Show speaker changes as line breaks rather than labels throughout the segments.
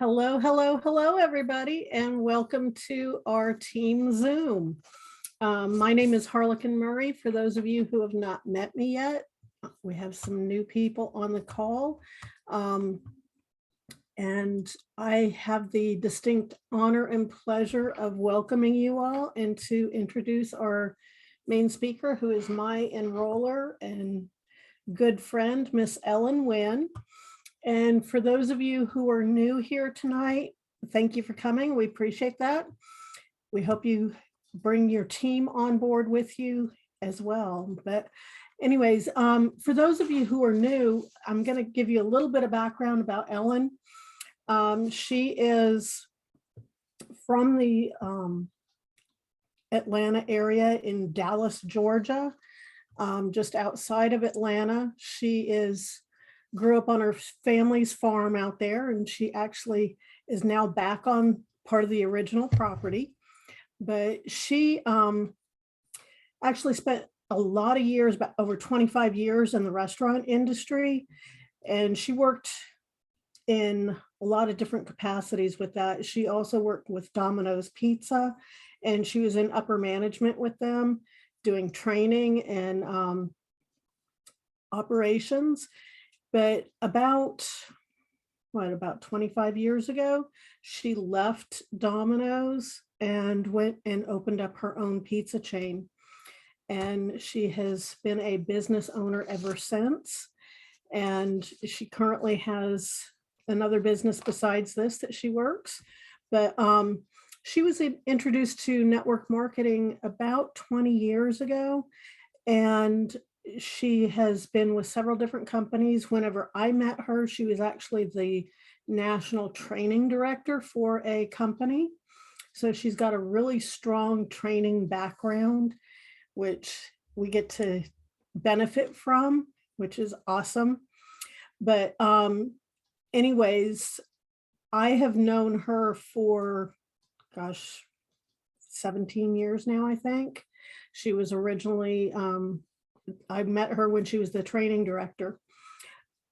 Hello, hello, hello, everybody, and welcome to our team Zoom. My name is Harlequin Murray. For those of you who have not met me yet, we have some new people on the call. And I have the distinct honor and pleasure of welcoming you all and to introduce our main speaker, who is my enroller and good friend, Miss Ellen Winn. And for those of you who are new here tonight, thank you for coming. We appreciate that. We hope you bring your team on board with you as well. But anyways, for those of you who are new, I'm going to give you a little bit of background about Ellen. She is from the Atlanta area in Dallas, Georgia, just outside of Atlanta. She grew up on her family's farm out there, and she actually is now back on part of the original property. But she actually spent a lot of years, about over 25 years in the restaurant industry, and she worked in a lot of different capacities with that. She also worked with Domino's Pizza, and she was in upper management with them, doing training and operations. But about 25 years ago, she left Domino's and went and opened up her own pizza chain. And she has been a business owner ever since. And she currently has another business besides this that she works. But she was introduced to network marketing about 20 years ago. And she has been with several different companies. Whenever I met her, she was actually the national training director for a company. So she's got a really strong training background, which we get to benefit from, which is awesome. But anyways, I have known her for, 17 years now, I think. She was originally, I met her when she was the training director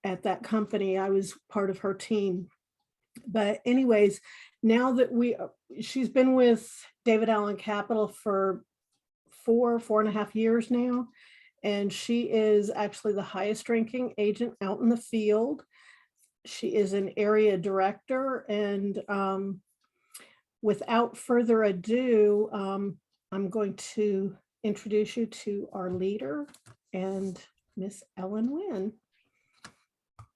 at that company. I was part of her team. But anyways, now that she's been with David Allen Capital for 4.5 years now, and she is actually the highest ranking agent out in the field. She is an area director, and without further ado, I'm going to introduce you to our leader and Miss Ellen Winn.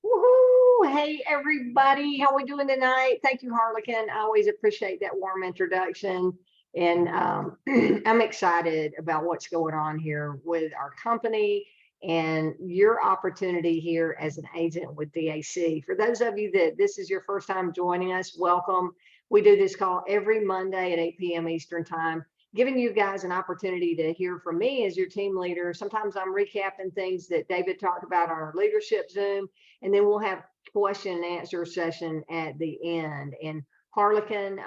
Woohoo! Hey everybody, how we doing tonight? Thank you, Harlequin. I always appreciate that warm introduction, and I'm excited about what's going on here with our company and your opportunity here as an agent with DAC. For those of you that this is your first time joining us, welcome. We do this call every Monday at 8 p.m. Eastern time, giving you guys an opportunity to hear from me as your team leader. Sometimes I'm recapping things that David talked about on our leadership Zoom, and then we'll have question and answer session at the end. And Harlequin,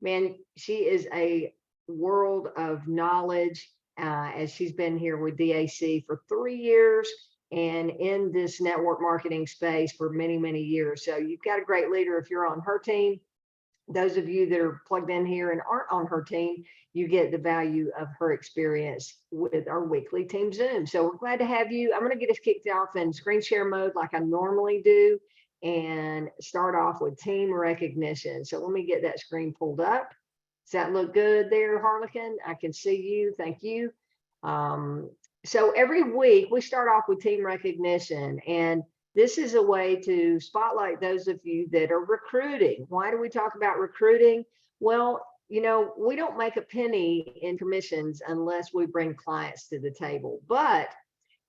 man, she is a world of knowledge as she's been here with DAC for 3 years and in this network marketing space for many, many years. So you've got a great leader if you're on her team. Those of you that are plugged in here and aren't on her team, you get the value of her experience with our weekly team Zoom. So we're glad to have you. I'm going to get us kicked off in screen share mode like I normally do and start off with team recognition. So let me get that screen pulled up. Does that look good there, Harlequin? I can see you. Thank you. So every week we start off with team recognition, and this is a way to spotlight those of you that are recruiting. Why do we talk about recruiting? Well, you know, we don't make a penny in commissions unless we bring clients to the table. But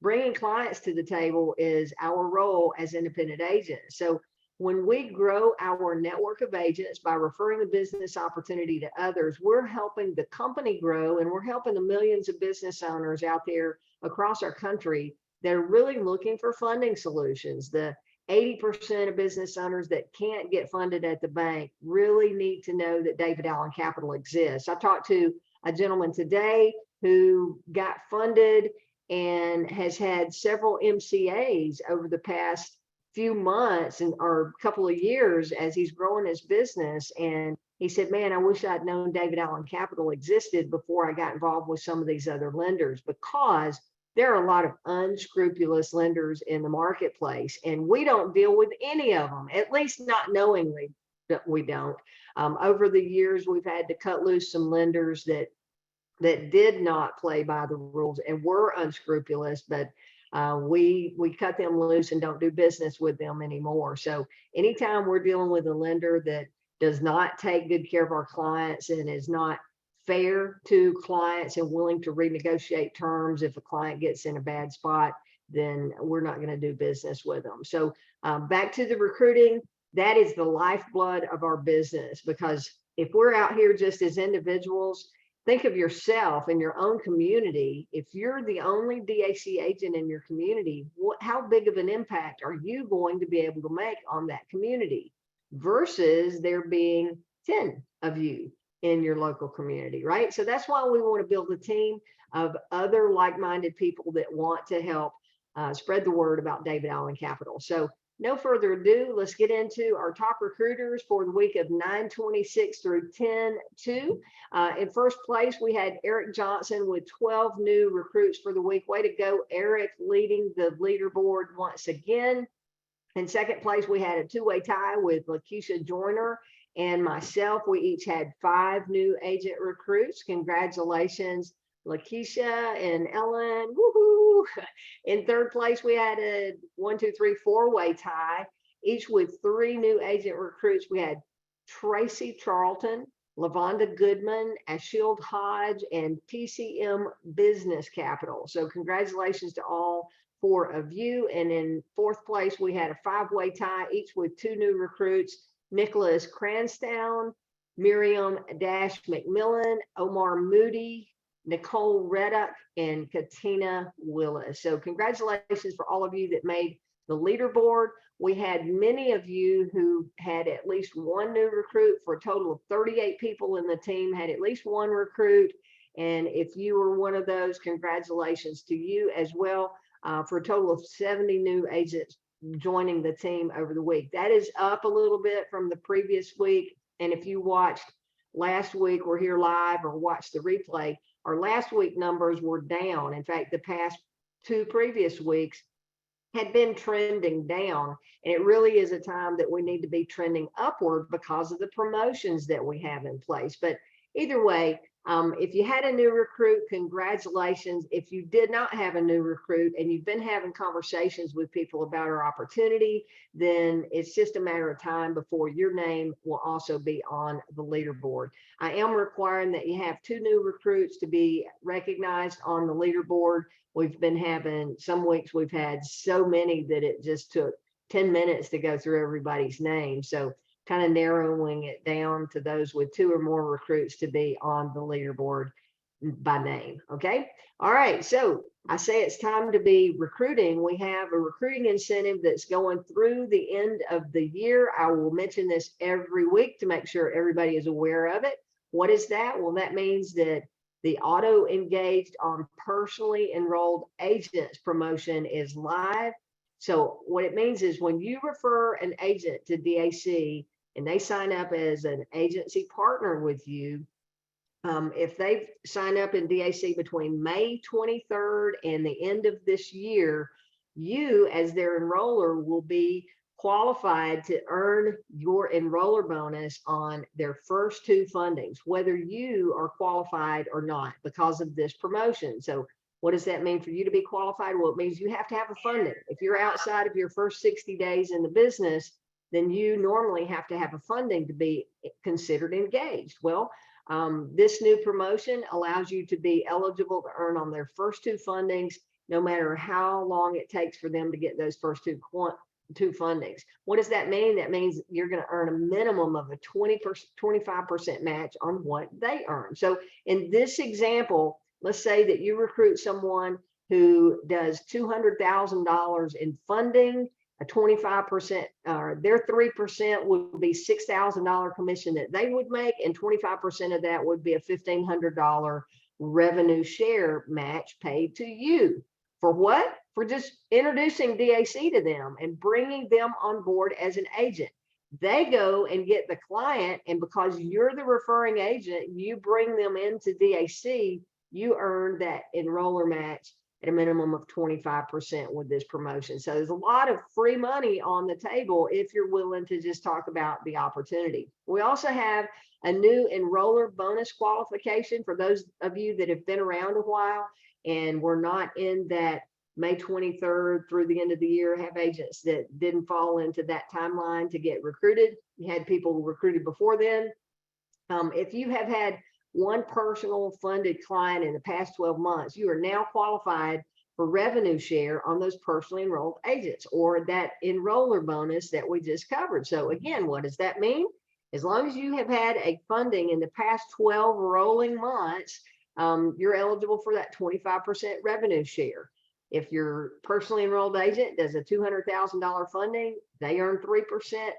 bringing clients to the table is our role as independent agents. So when we grow our network of agents by referring the business opportunity to others, we're helping the company grow, and we're helping the millions of business owners out there across our country that are really looking for funding solutions. The 80% of business owners that can't get funded at the bank really need to know that David Allen Capital exists. I talked to a gentleman today who got funded and has had several MCAs over the past few months or couple of years as he's growing his business. And he said, man, I wish I'd known David Allen Capital existed before I got involved with some of these other lenders, because there are a lot of unscrupulous lenders in the marketplace, and we don't deal with any of them, at least not knowingly that we don't. Over the years, we've had to cut loose some lenders that did not play by the rules and were unscrupulous, but we cut them loose and don't do business with them anymore. So anytime we're dealing with a lender that does not take good care of our clients and is not fair to clients and willing to renegotiate terms if a client gets in a bad spot, then we're not going to do business with them. So back to the recruiting, that is the lifeblood of our business, because if we're out here just as individuals, think of yourself in your own community. If you're the only DAC agent in your community, how big of an impact are you going to be able to make on that community versus there being 10 of you in your local community, right? So that's why we want to build a team of other like-minded people that want to help spread the word about David Allen Capital. So no further ado, let's get into our top recruiters for the week of 9/26 through 10/2. In first place, we had Eric Johnson with 12 new recruits for the week. Way to go, Eric, leading the leaderboard once again. In second place, we had a two-way tie with Lakeisha Joyner and myself. We each had 5 new agent recruits. Congratulations, Lakeisha and Ellen. Woohoo! In third place, we had a 1, 2, 3, 4-way tie, each with 3 new agent recruits. We had Tracy Charlton, Lavonda Goodman, Ashield Hodge, and TCM Business Capital. So congratulations to all 4 of you. And in fourth place, we had a 5-way tie, each with 2 new recruits, Nicholas Cranstown, Miriam Dash McMillan, Omar Moody, Nicole Reddock, and Katina Willis. So congratulations for all of you that made the leaderboard. We had many of you who had at least 1 new recruit, for a total of 38 people in the team had at least 1 recruit. And if you were one of those, congratulations to you as well, for a total of 70 new agents joining the team over the week. That is up a little bit from the previous week. And if you watched last week, we're here live, or watched the replay, our last week numbers were down. In fact, the past 2 previous weeks had been trending down. And it really is a time that we need to be trending upward because of the promotions that we have in place. But either way, if you had a new recruit, congratulations. If you did not have a new recruit and you've been having conversations with people about our opportunity, then it's just a matter of time before your name will also be on the leaderboard. I am requiring that you have 2 new recruits to be recognized on the leaderboard. We've been having, some weeks we've had so many that it just took 10 minutes to go through everybody's name. So kind of narrowing it down to those with 2 or more recruits to be on the leaderboard by name. Okay. All right. So I say it's time to be recruiting. We have a recruiting incentive that's going through the end of the year. I will mention this every week to make sure everybody is aware of it. What is that? Well, that means that the auto engaged on personally enrolled agents promotion is live. So what it means is when you refer an agent to DAC and they sign up as an agency partner with you, if they sign up in DAC between May 23rd and the end of this year, you as their enroller will be qualified to earn your enroller bonus on their first 2 fundings, whether you are qualified or not, because of this promotion. So what does that mean for you to be qualified? Well, it means you have to have a funding. If you're outside of your first 60 days in the business, then you normally have to have a funding to be considered engaged. Well, this new promotion allows you to be eligible to earn on their first 2 fundings, no matter how long it takes for them to get those first 2 fundings. What does that mean? That means you're going to earn a minimum of a 25% match on what they earn. So in this example, let's say that you recruit someone who does $200,000 in funding. A 25%, their 3% would be $6,000 commission that they would make, and 25% of that would be a $1,500 revenue share match paid to you. For what? for just introducing DAC to them and bringing them on board as an agent. They go and get the client, and because you're the referring agent, you bring them into DAC, you earn that enroller match at a minimum of 25% with this promotion. So there's a lot of free money on the table if you're willing to just talk about the opportunity. We also have a new enroller bonus qualification for those of you that have been around a while and we're not in that May 23rd through the end of the year, have agents that didn't fall into that timeline to get recruited. You had people recruited before then. If you have had one personal funded client in the past 12 months, you are now qualified for revenue share on those personally enrolled agents, or that enroller bonus that we just covered. So again, what does that mean? As long as you have had a funding in the past 12 rolling months, you're eligible for that 25% revenue share. If your personally enrolled agent does a $200,000 funding, they earn 3%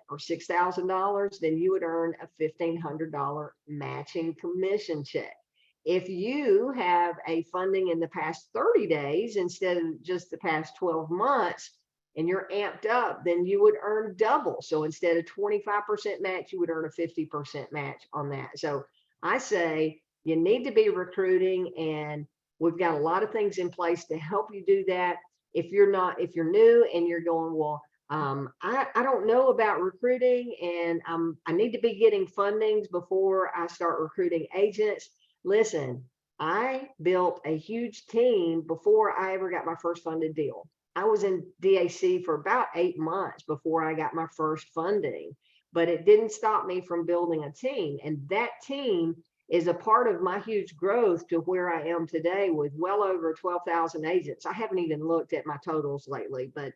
or $6,000, then you would earn a $1,500 matching commission check. If you have a funding in the past 30 days instead of just the past 12 months and you're amped up, then you would earn double. So instead of 25% match, you would earn a 50% match on that. So I say you need to be recruiting, and we've got a lot of things in place to help you do that. If you're new and you're going, well, I don't know about recruiting, and I need to be getting fundings before I start recruiting agents. Listen, I built a huge team before I ever got my first funded deal. I was in DAC for about 8 months before I got my first funding, but it didn't stop me from building a team. And that team is a part of my huge growth to where I am today with well over 12,000 agents. I haven't even looked at my totals lately, but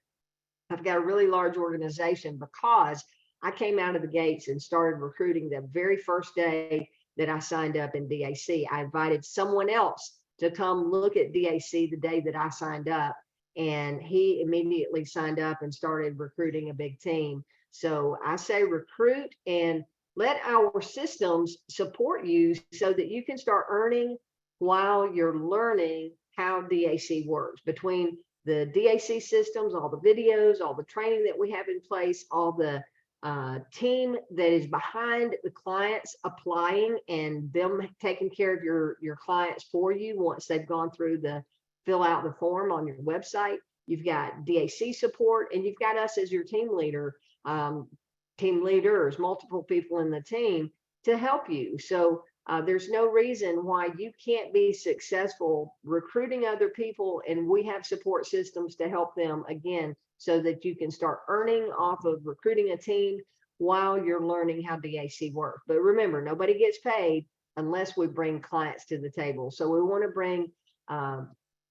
I've got a really large organization because I came out of the gates and started recruiting the very first day that I signed up in DAC. I invited someone else to come look at DAC the day that I signed up, and he immediately signed up and started recruiting a big team. So I say recruit and let our systems support you so that you can start earning while you're learning how DAC works. Between the DAC systems, all the videos, all the training that we have in place, all the team that is behind the clients applying and them taking care of your clients for you once they've gone through the fill out the form on your website. You've got DAC support, and you've got us as your team leader, team leaders, multiple people in the team to help you. So there's no reason why you can't be successful recruiting other people, and we have support systems to help them, again, so that you can start earning off of recruiting a team while you're learning how DAC works. But remember, nobody gets paid unless we bring clients to the table. So we want to bring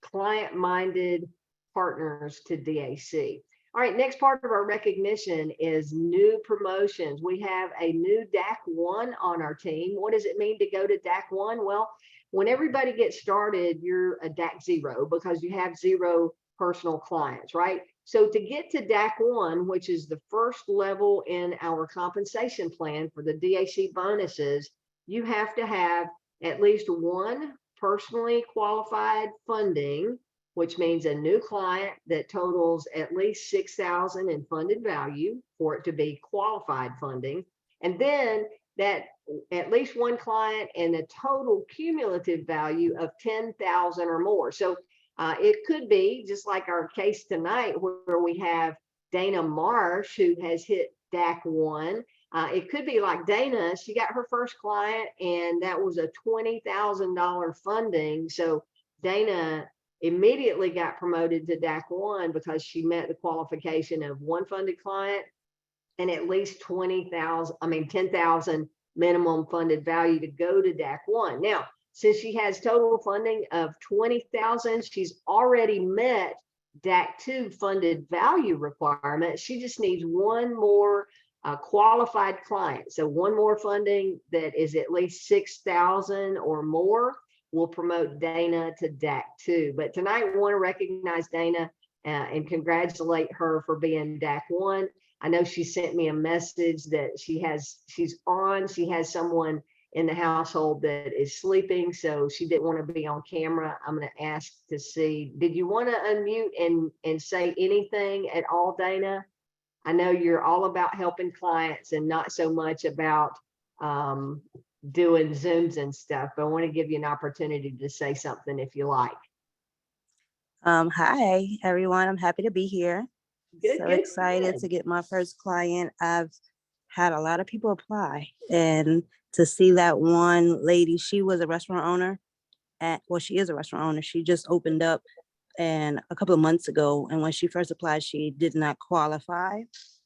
client-minded partners to DAC. All right, next part of our recognition is new promotions. We have a new DAC 1 on our team. What does it mean to go to DAC 1? Well, when everybody gets started, you're a DAC 0 because you have 0 personal clients, right? So to get to DAC 1, which is the first level in our compensation plan for the DAC bonuses, you have to have at least one personally qualified funding, which means a new client that totals at least $6,000 in funded value for it to be qualified funding. And then that at least one client and a total cumulative value of $10,000 or more. So it could be just like our case tonight where we have Dana Marsh, who has hit DAC 1. It could be like Dana, she got her first client and that was a $20,000 funding. So Dana immediately got promoted to DAC 1 because she met the qualification of one funded client and at least $10,000 minimum funded value to go to DAC 1. Now, since she has total funding of $20,000, she's already met DAC 2 funded value requirement. She just needs one more qualified client. So one more funding that is at least $6,000 or more will promote Dana to DAC 2. But tonight we want to recognize Dana and congratulate her for being DAC 1. I know she sent me a message that she has someone in the household that is sleeping, so she didn't want to be on camera. I'm going to ask to see, did you want to unmute and say anything at all, Dana? I know you're all about helping clients and not so much about doing Zooms and stuff, but I want to give you an opportunity to say something if you like.
Hi, everyone. I'm happy to be here.
Good,
So
good,
excited
good.
to get my first client. I've had a lot of people apply, and to see that one lady, she was a restaurant owner well, she is a restaurant owner. She just opened up and a couple of months ago. And when she first applied, she did not qualify.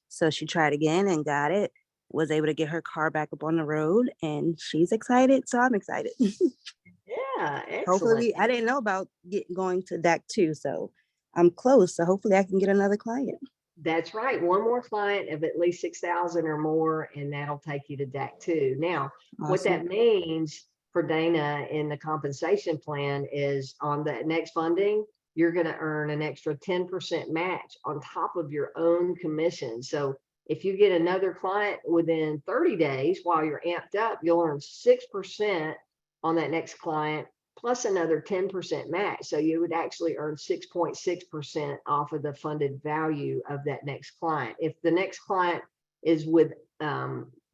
So she tried again and got it, was able to get her car back up on the road, and she's excited. So I'm excited.
Yeah, excellent.
Hopefully, I didn't know about going to DAC too. So I'm close. So hopefully I can get another client.
That's right. One more client of at least 6,000 or more, and that'll take you to DAC 2. Now, what that means for Dana in the compensation plan is on the next funding, you're going to earn an extra 10% match on top of your own commission. So if you get another client within 30 days while you're amped up, you'll earn 6% on that next client, plus another 10% match. So you would actually earn 6.6% off of the funded value of that next client. If the next client is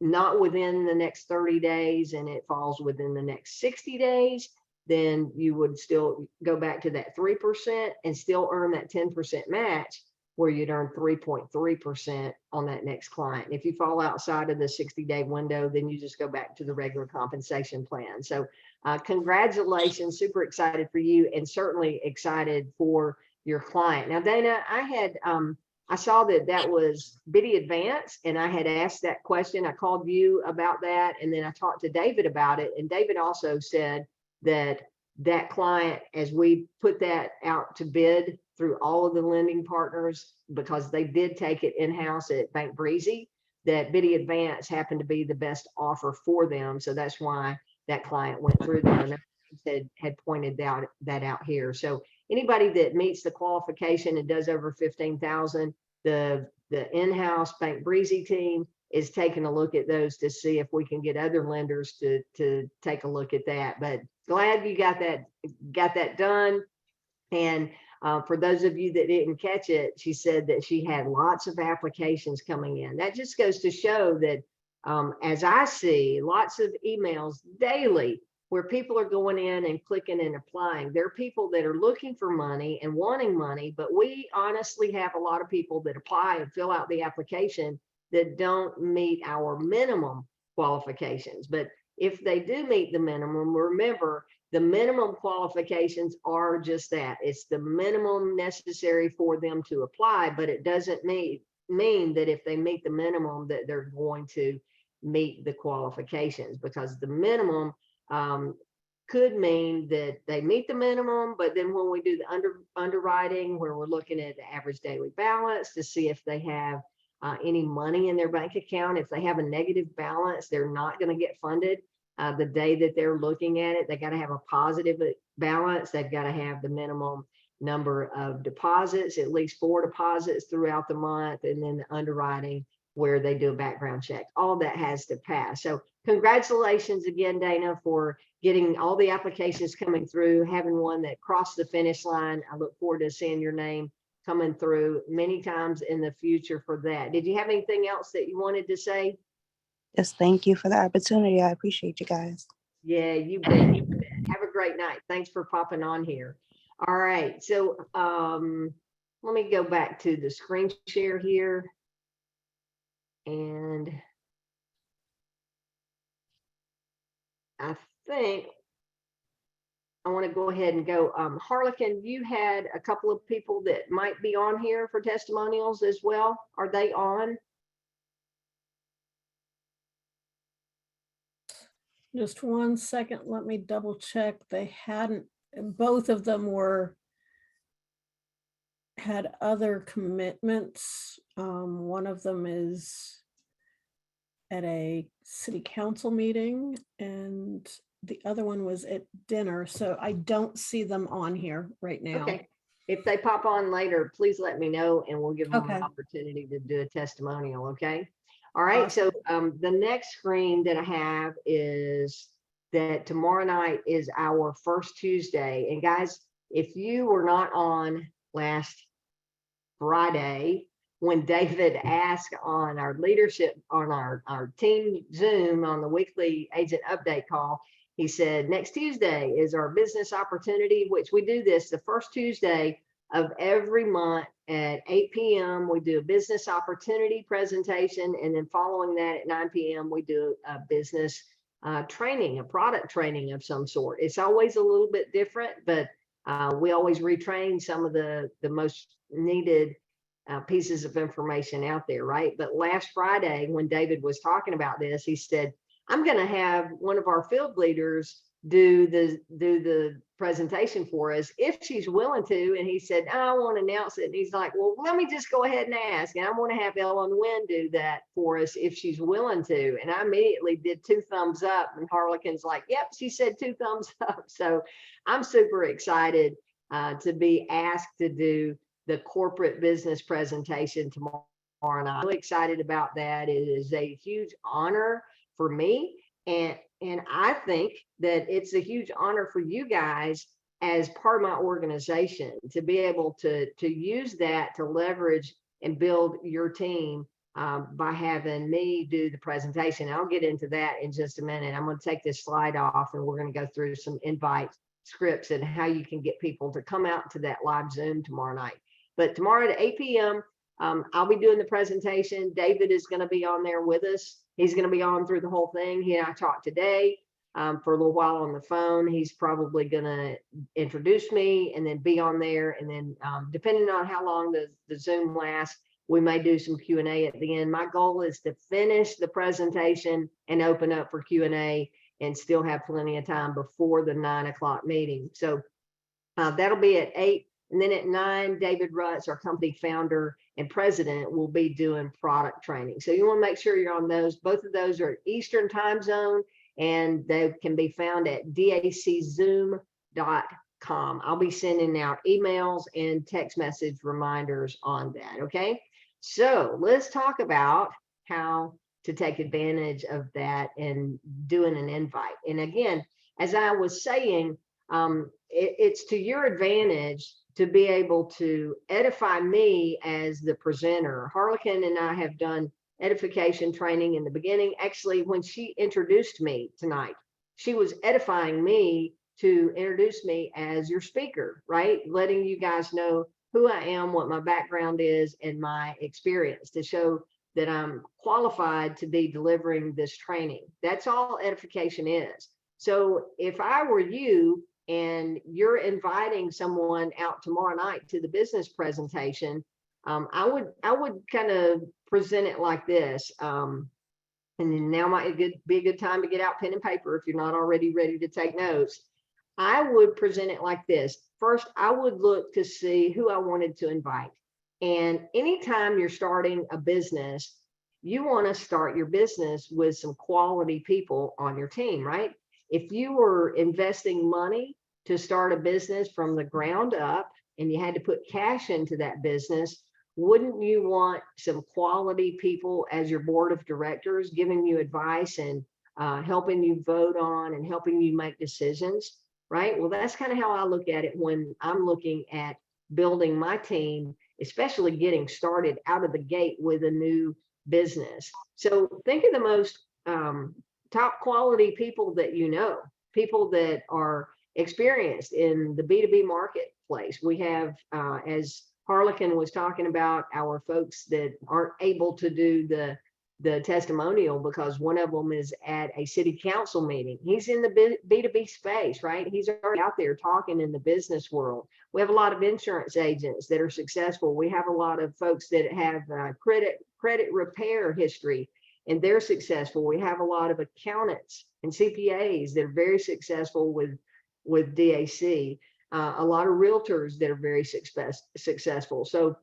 not within the next 30 days and it falls within the next 60 days, then you would still go back to that 3% and still earn that 10% match, where you'd earn 3.3% on that next client. If you fall outside of the 60-day window, then you just go back to the regular compensation plan. So congratulations, super excited for you, and certainly excited for your client. Now, Dana, I saw that was Biddy Advance, and I had asked that question. I called you about that, and then I talked to David about it. And David also said that client, as we put that out to bid through all of the lending partners, because they did take it in-house at Bank Breezy, that Biddy Advance happened to be the best offer for them. So that's why that client went through them, and had pointed that out here. So anybody that meets the qualification and does over 15,000, the in-house Bank Breezy team is taking a look at those to see if we can get other lenders to take a look at that. But glad you got that done. And for those of you that didn't catch it, she said that she had lots of applications coming in. That just goes to show that as I see lots of emails daily where people are going in and clicking and applying. There are people that are looking for money and wanting money, but we honestly have a lot of people that apply and fill out the application that don't meet our minimum qualifications. But if they do meet the minimum, remember, the minimum qualifications are just that. It's the minimum necessary for them to apply, but it doesn't mean that if they meet the minimum that they're going to meet the qualifications, because the minimum could mean that they meet the minimum, but then when we do the underwriting, where we're looking at the average daily balance to see if they have any money in their bank account, if they have a negative balance, they're not going to get funded. The day that they're looking at it, they got to have a positive balance. They've got to have the minimum number of deposits, at least 4 deposits throughout the month, and then the underwriting where they do a background check. All that has to pass. So congratulations again, Dana, for getting all the applications coming through, having one that crossed the finish line. I look forward to seeing your name coming through many times in the future for that. Did you have anything else that you wanted to say?
Just thank you for the opportunity. I appreciate you guys.
Yeah, you bet. You bet. Have a great night. Thanks for popping on here. All right. So let me go back to the screen share here. And I think I want to go ahead and go. Harlequin, you had a couple of people that might be on here for testimonials as well. Are they on?
Just one second, let me double check. They hadn't, both of them had other commitments. One of them is at a city council meeting and the other one was at dinner. So I don't see them on here right now.
Okay. If they pop on later, please let me know and we'll give them
Okay.
an opportunity to do a testimonial. Okay. All right,
Awesome.
so the next screen that I have is that tomorrow night is our first Tuesday. And guys, if you were not on last Friday, when David asked on our leadership, on our team Zoom on the weekly agent update call, he said, next Tuesday is our business opportunity, which we do this the first Tuesday of every month at 8 p.m. We do a business opportunity presentation. And then following that at 9 p.m., we do a business training, a product training of some sort. It's always a little bit different, but we always retrain some of the most needed pieces of information out there, right? But last Friday, when David was talking about this, he said, I'm going to have one of our field leaders do the presentation for us if she's willing to. And he said, I want to announce it. And he's like, well, let me just go ahead and ask. And I want to have Ellen Winn do that for us if she's willing to. And I immediately did 2 thumbs up. And Harlequin's like, yep, she said 2 thumbs up. So I'm super excited to be asked to do the corporate business presentation tomorrow. And I'm really excited about that. It is a huge honor for me. And I think that it's a huge honor for you guys as part of my organization to be able to use that to leverage and build your team by having me do the presentation. I'll get into that in just a minute. I'm going to take this slide off and we're going to go through some invite scripts and how you can get people to come out to that live Zoom tomorrow night. But tomorrow at 8 p.m., I'll be doing the presentation. David is going to be on there with us. He's going to be on through the whole thing. He and I talked today for a little while on the phone. He's probably going to introduce me and then be on there. And then depending on how long the Zoom lasts, we may do some Q&A at the end. My goal is to finish the presentation and open up for Q&A and still have plenty of time before the 9 o'clock meeting. So that'll be at 8. And then at 9, David Rutz, our company founder and president, will be doing product training. So you want to make sure you're on those. Both of those are Eastern time zone, and they can be found at daczoom.com. I'll be sending out emails and text message reminders on that. Okay. So let's talk about how to take advantage of that and doing an invite. And again, as I was saying, it's to your advantage to be able to edify me as the presenter. Harlequin and I have done edification training in the beginning. Actually, when she introduced me tonight, she was edifying me to introduce me as your speaker, right? Letting you guys know who I am, what my background is, and my experience to show that I'm qualified to be delivering this training. That's all edification is. So if I were you, and you're inviting someone out tomorrow night to the business presentation, I would kind of present it like this. And now might be a good time to get out pen and paper if you're not already ready to take notes. I would present it like this. First, I would look to see who I wanted to invite. And anytime you're starting a business, you want to start your business with some quality people on your team, right? If you were investing money to start a business from the ground up and you had to put cash into that business, wouldn't you want some quality people as your board of directors giving you advice and helping you vote on and helping you make decisions, right? Well, that's kind of how I look at it when I'm looking at building my team, especially getting started out of the gate with a new business. So think of the most top quality people that you know, people that are experienced in the B2B marketplace. We have, as Harlequin was talking about, our folks that aren't able to do the testimonial because one of them is at a city council meeting. He's in the B2B space, right? He's already out there talking in the business world. We have a lot of insurance agents that are successful. We have a lot of folks that have credit repair history and they're successful. We have a lot of accountants and CPAs that are very successful with DAC, a lot of realtors that are very successful. So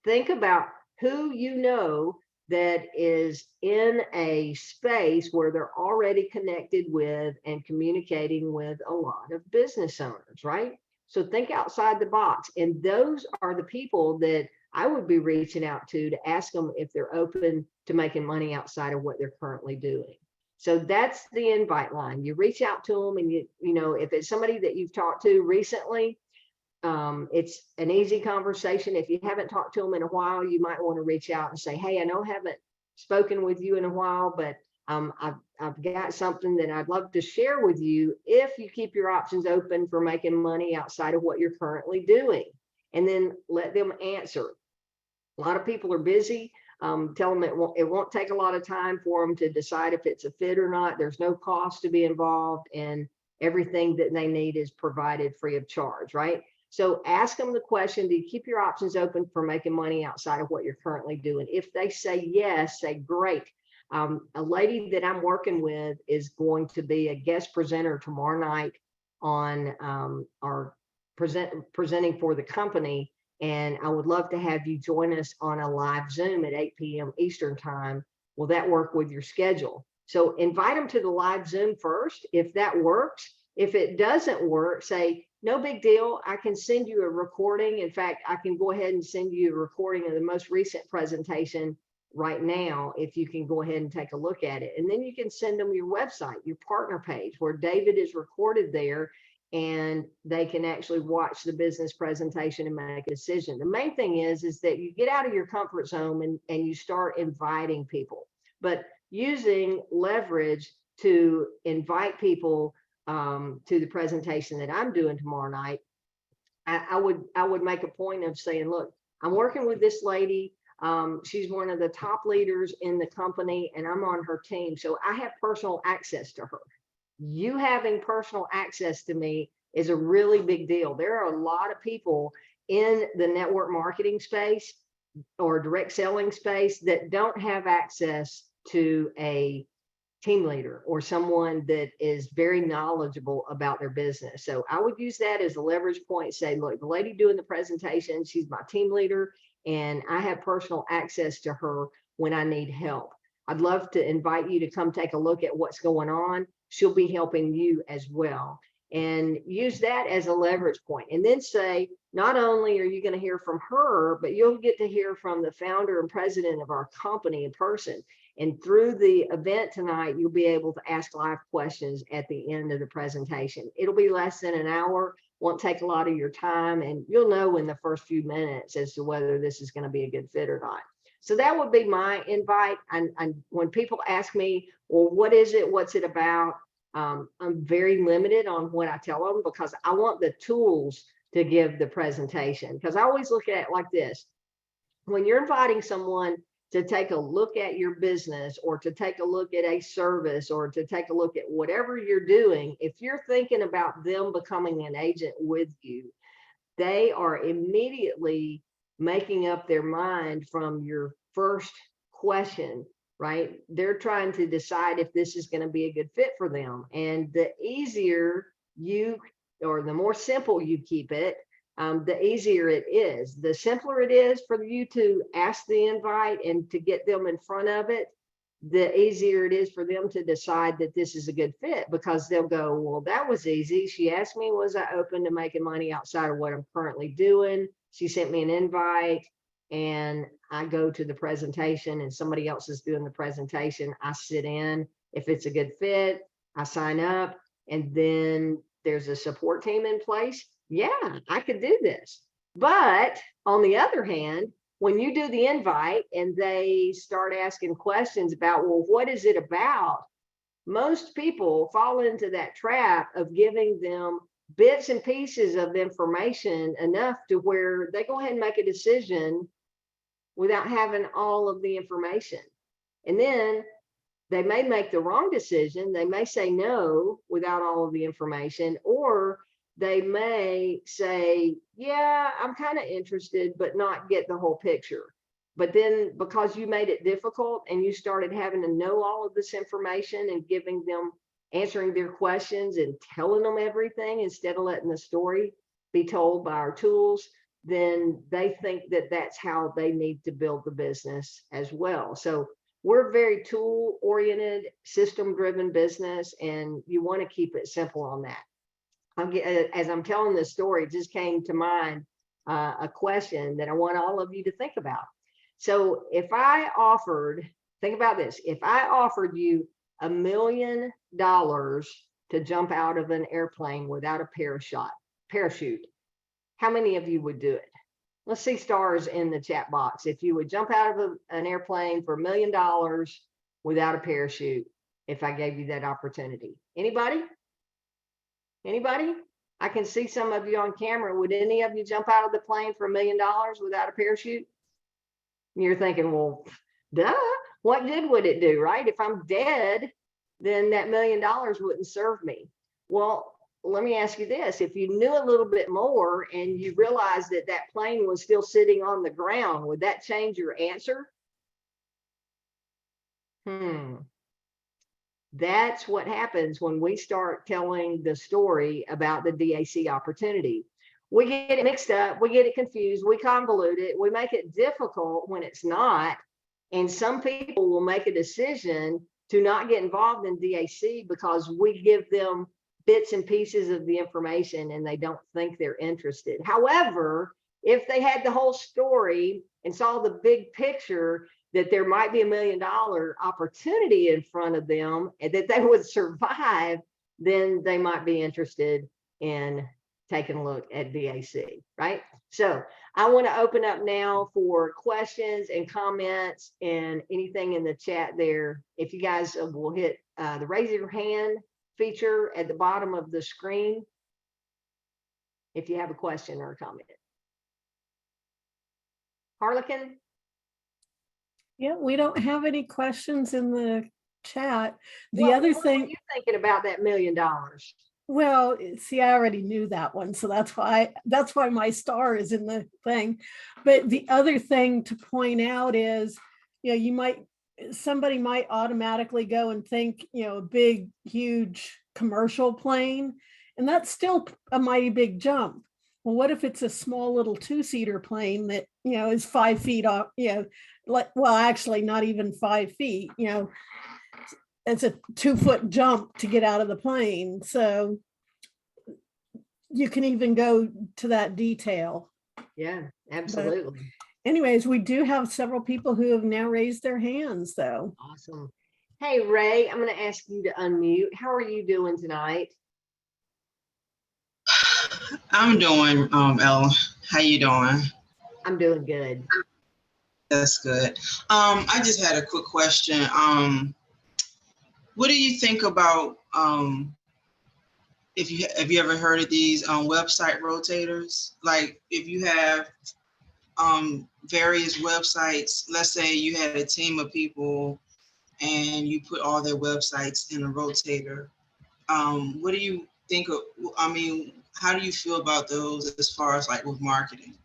think about who you know that is in a space where they're already connected with and communicating with a lot of business owners, right? So think outside the box. And those are the people that I would be reaching out to ask them if they're open to making money outside of what they're currently doing. So that's the invite line. You reach out to them, and you know, if it's somebody that you've talked to recently, it's an easy conversation. If you haven't talked to them in a while, you might want to reach out and say, hey, I know I haven't spoken with you in a while, but I've got something that I'd love to share with you if you keep your options open for making money outside of what you're currently doing. And then let them answer. A lot of people are busy. Tell them it won't take a lot of time for them to decide if it's a fit or not. There's no cost to be involved, and everything that they need is provided free of charge, right? So ask them the question, do you keep your options open for making money outside of what you're currently doing? If they say yes, say great. A lady that I'm working with is going to be a guest presenter tomorrow night on our presenting for the company. And I would love to have you join us on a live Zoom at 8 p.m. Eastern time. Will that work with your schedule? So invite them to the live Zoom first. If that works, if it doesn't work, say, no big deal. I can send you a recording. In fact, I can go ahead and send you a recording of the most recent presentation right now, if you can go ahead and take a look at it. And then you can send them your website, your partner page, where David is recorded there, and they can actually watch the business presentation and make a decision. The main thing is that you get out of your comfort zone and you start inviting people, but using leverage to invite people to the presentation that I'm doing tomorrow night. I would make a point of saying, look, I'm working with this lady. She's one of the top leaders in the company, and I'm on her team. So I have personal access to her. You having personal access to me is a really big deal. There are a lot of people in the network marketing space or direct selling space that don't have access to a team leader or someone that is very knowledgeable about their business. So I would use that as a leverage point. Say, look, the lady doing the presentation, she's my team leader, and I have personal access to her when I need help. I'd love to invite you to come take a look at what's going on. She'll be helping you as well. And use that as a leverage point. And then say, not only are you going to hear from her, but you'll get to hear from the founder and president of our company in person. And through the event tonight, you'll be able to ask live questions at the end of the presentation. It'll be less than an hour, won't take a lot of your time, and you'll know in the first few minutes as to whether this is going to be a good fit or not. So that would be my invite. And when people ask me, well, what is it? What's it about? I'm very limited on what I tell them, because I want the tools to give the presentation. Because I always look at it like this. When you're inviting someone to take a look at your business, or to take a look at a service, or to take a look at whatever you're doing, if you're thinking about them becoming an agent with you, they are immediately making up their mind from your first question, right? They're trying to decide if this is going to be a good fit for them. And the easier you, or the more simple you keep it, the easier it is. The simpler it is for you to ask the invite and to get them in front of it, the easier it is for them to decide that this is a good fit, because they'll go, well, that was easy. She asked me, was I open to making money outside of what I'm currently doing? She sent me an invite, and I go to the presentation, and somebody else is doing the presentation. I sit in. If it's a good fit, I sign up, and then there's a support team in place. Yeah, I could do this. But on the other hand, when you do the invite and they start asking questions about, well, what is it about? Most people fall into that trap of giving them bits and pieces of information enough to where they go ahead and make a decision without having all of the information. And then they may make the wrong decision. They may say no without all of the information, or they may say, yeah, I'm kind of interested, but not get the whole picture. But then because you made it difficult and you started having to know all of this information and giving them, answering their questions and telling them everything instead of letting the story be told by our tools, then they think that that's how they need to build the business as well. So we're very tool oriented, system driven business, and you want to keep it simple on that. As I'm telling this story, it just came to mind. a question that I want all of you to think about. So if I offered, think about this, if I offered you $1 million to jump out of an airplane without a parachute, how many of you would do it? Let's see stars in the chat box. If you would jump out of an airplane for $1 million without a parachute, if I gave you that opportunity. Anybody? Anybody? I can see some of you on camera. Would any of you jump out of the plane for $1 million without a parachute? You're thinking, well, duh, what good would it do, right? If I'm dead, then that $1 million wouldn't serve me. Well, let me ask you this. If you knew a little bit more and you realized that that plane was still sitting on the ground, would that change your answer? That's what happens when we start telling the story about the DAC opportunity. We get it mixed up, we get it confused, we convolute it, we make it difficult when it's not. And some people will make a decision to not get involved in DAC because we give them bits and pieces of the information and they don't think they're interested. However, if they had the whole story and saw the big picture that there might be $1 million opportunity in front of them and that they would survive, then they might be interested in taking a look at DAC, right? So I want to open up now for questions and comments and anything in the chat there. If you guys will hit the raise your hand feature at the bottom of the screen, if you have a question or a comment. Harlequin?
Yeah, we don't have any questions in the chat. The
Well,
other
what
thing,
were you thinking about that $1 million?
well, see, I already knew that one, so that's why my star is in the thing. But the other thing to point out is, somebody might automatically go and think, a big, huge commercial plane, and that's still a mighty big jump. Well, what if it's a small little 2-seater plane that, is 5 feet off, well, actually not even 5 feet, it's a 2-foot jump to get out of the plane. So you can even go to that detail.
Yeah, absolutely.
But anyways, we do have several people who have now raised their hands though.
Awesome. Hey, Ray, I'm going to ask you to unmute. How are you doing tonight?
I'm doing, Ella. How you doing?
I'm doing good.
That's good. I just had a quick question. What do you think about have you ever heard of these website rotators? Like if you have various websites, let's say you had a team of people and you put all their websites in a rotator. What do you think of, how do you feel about those as far as like with marketing?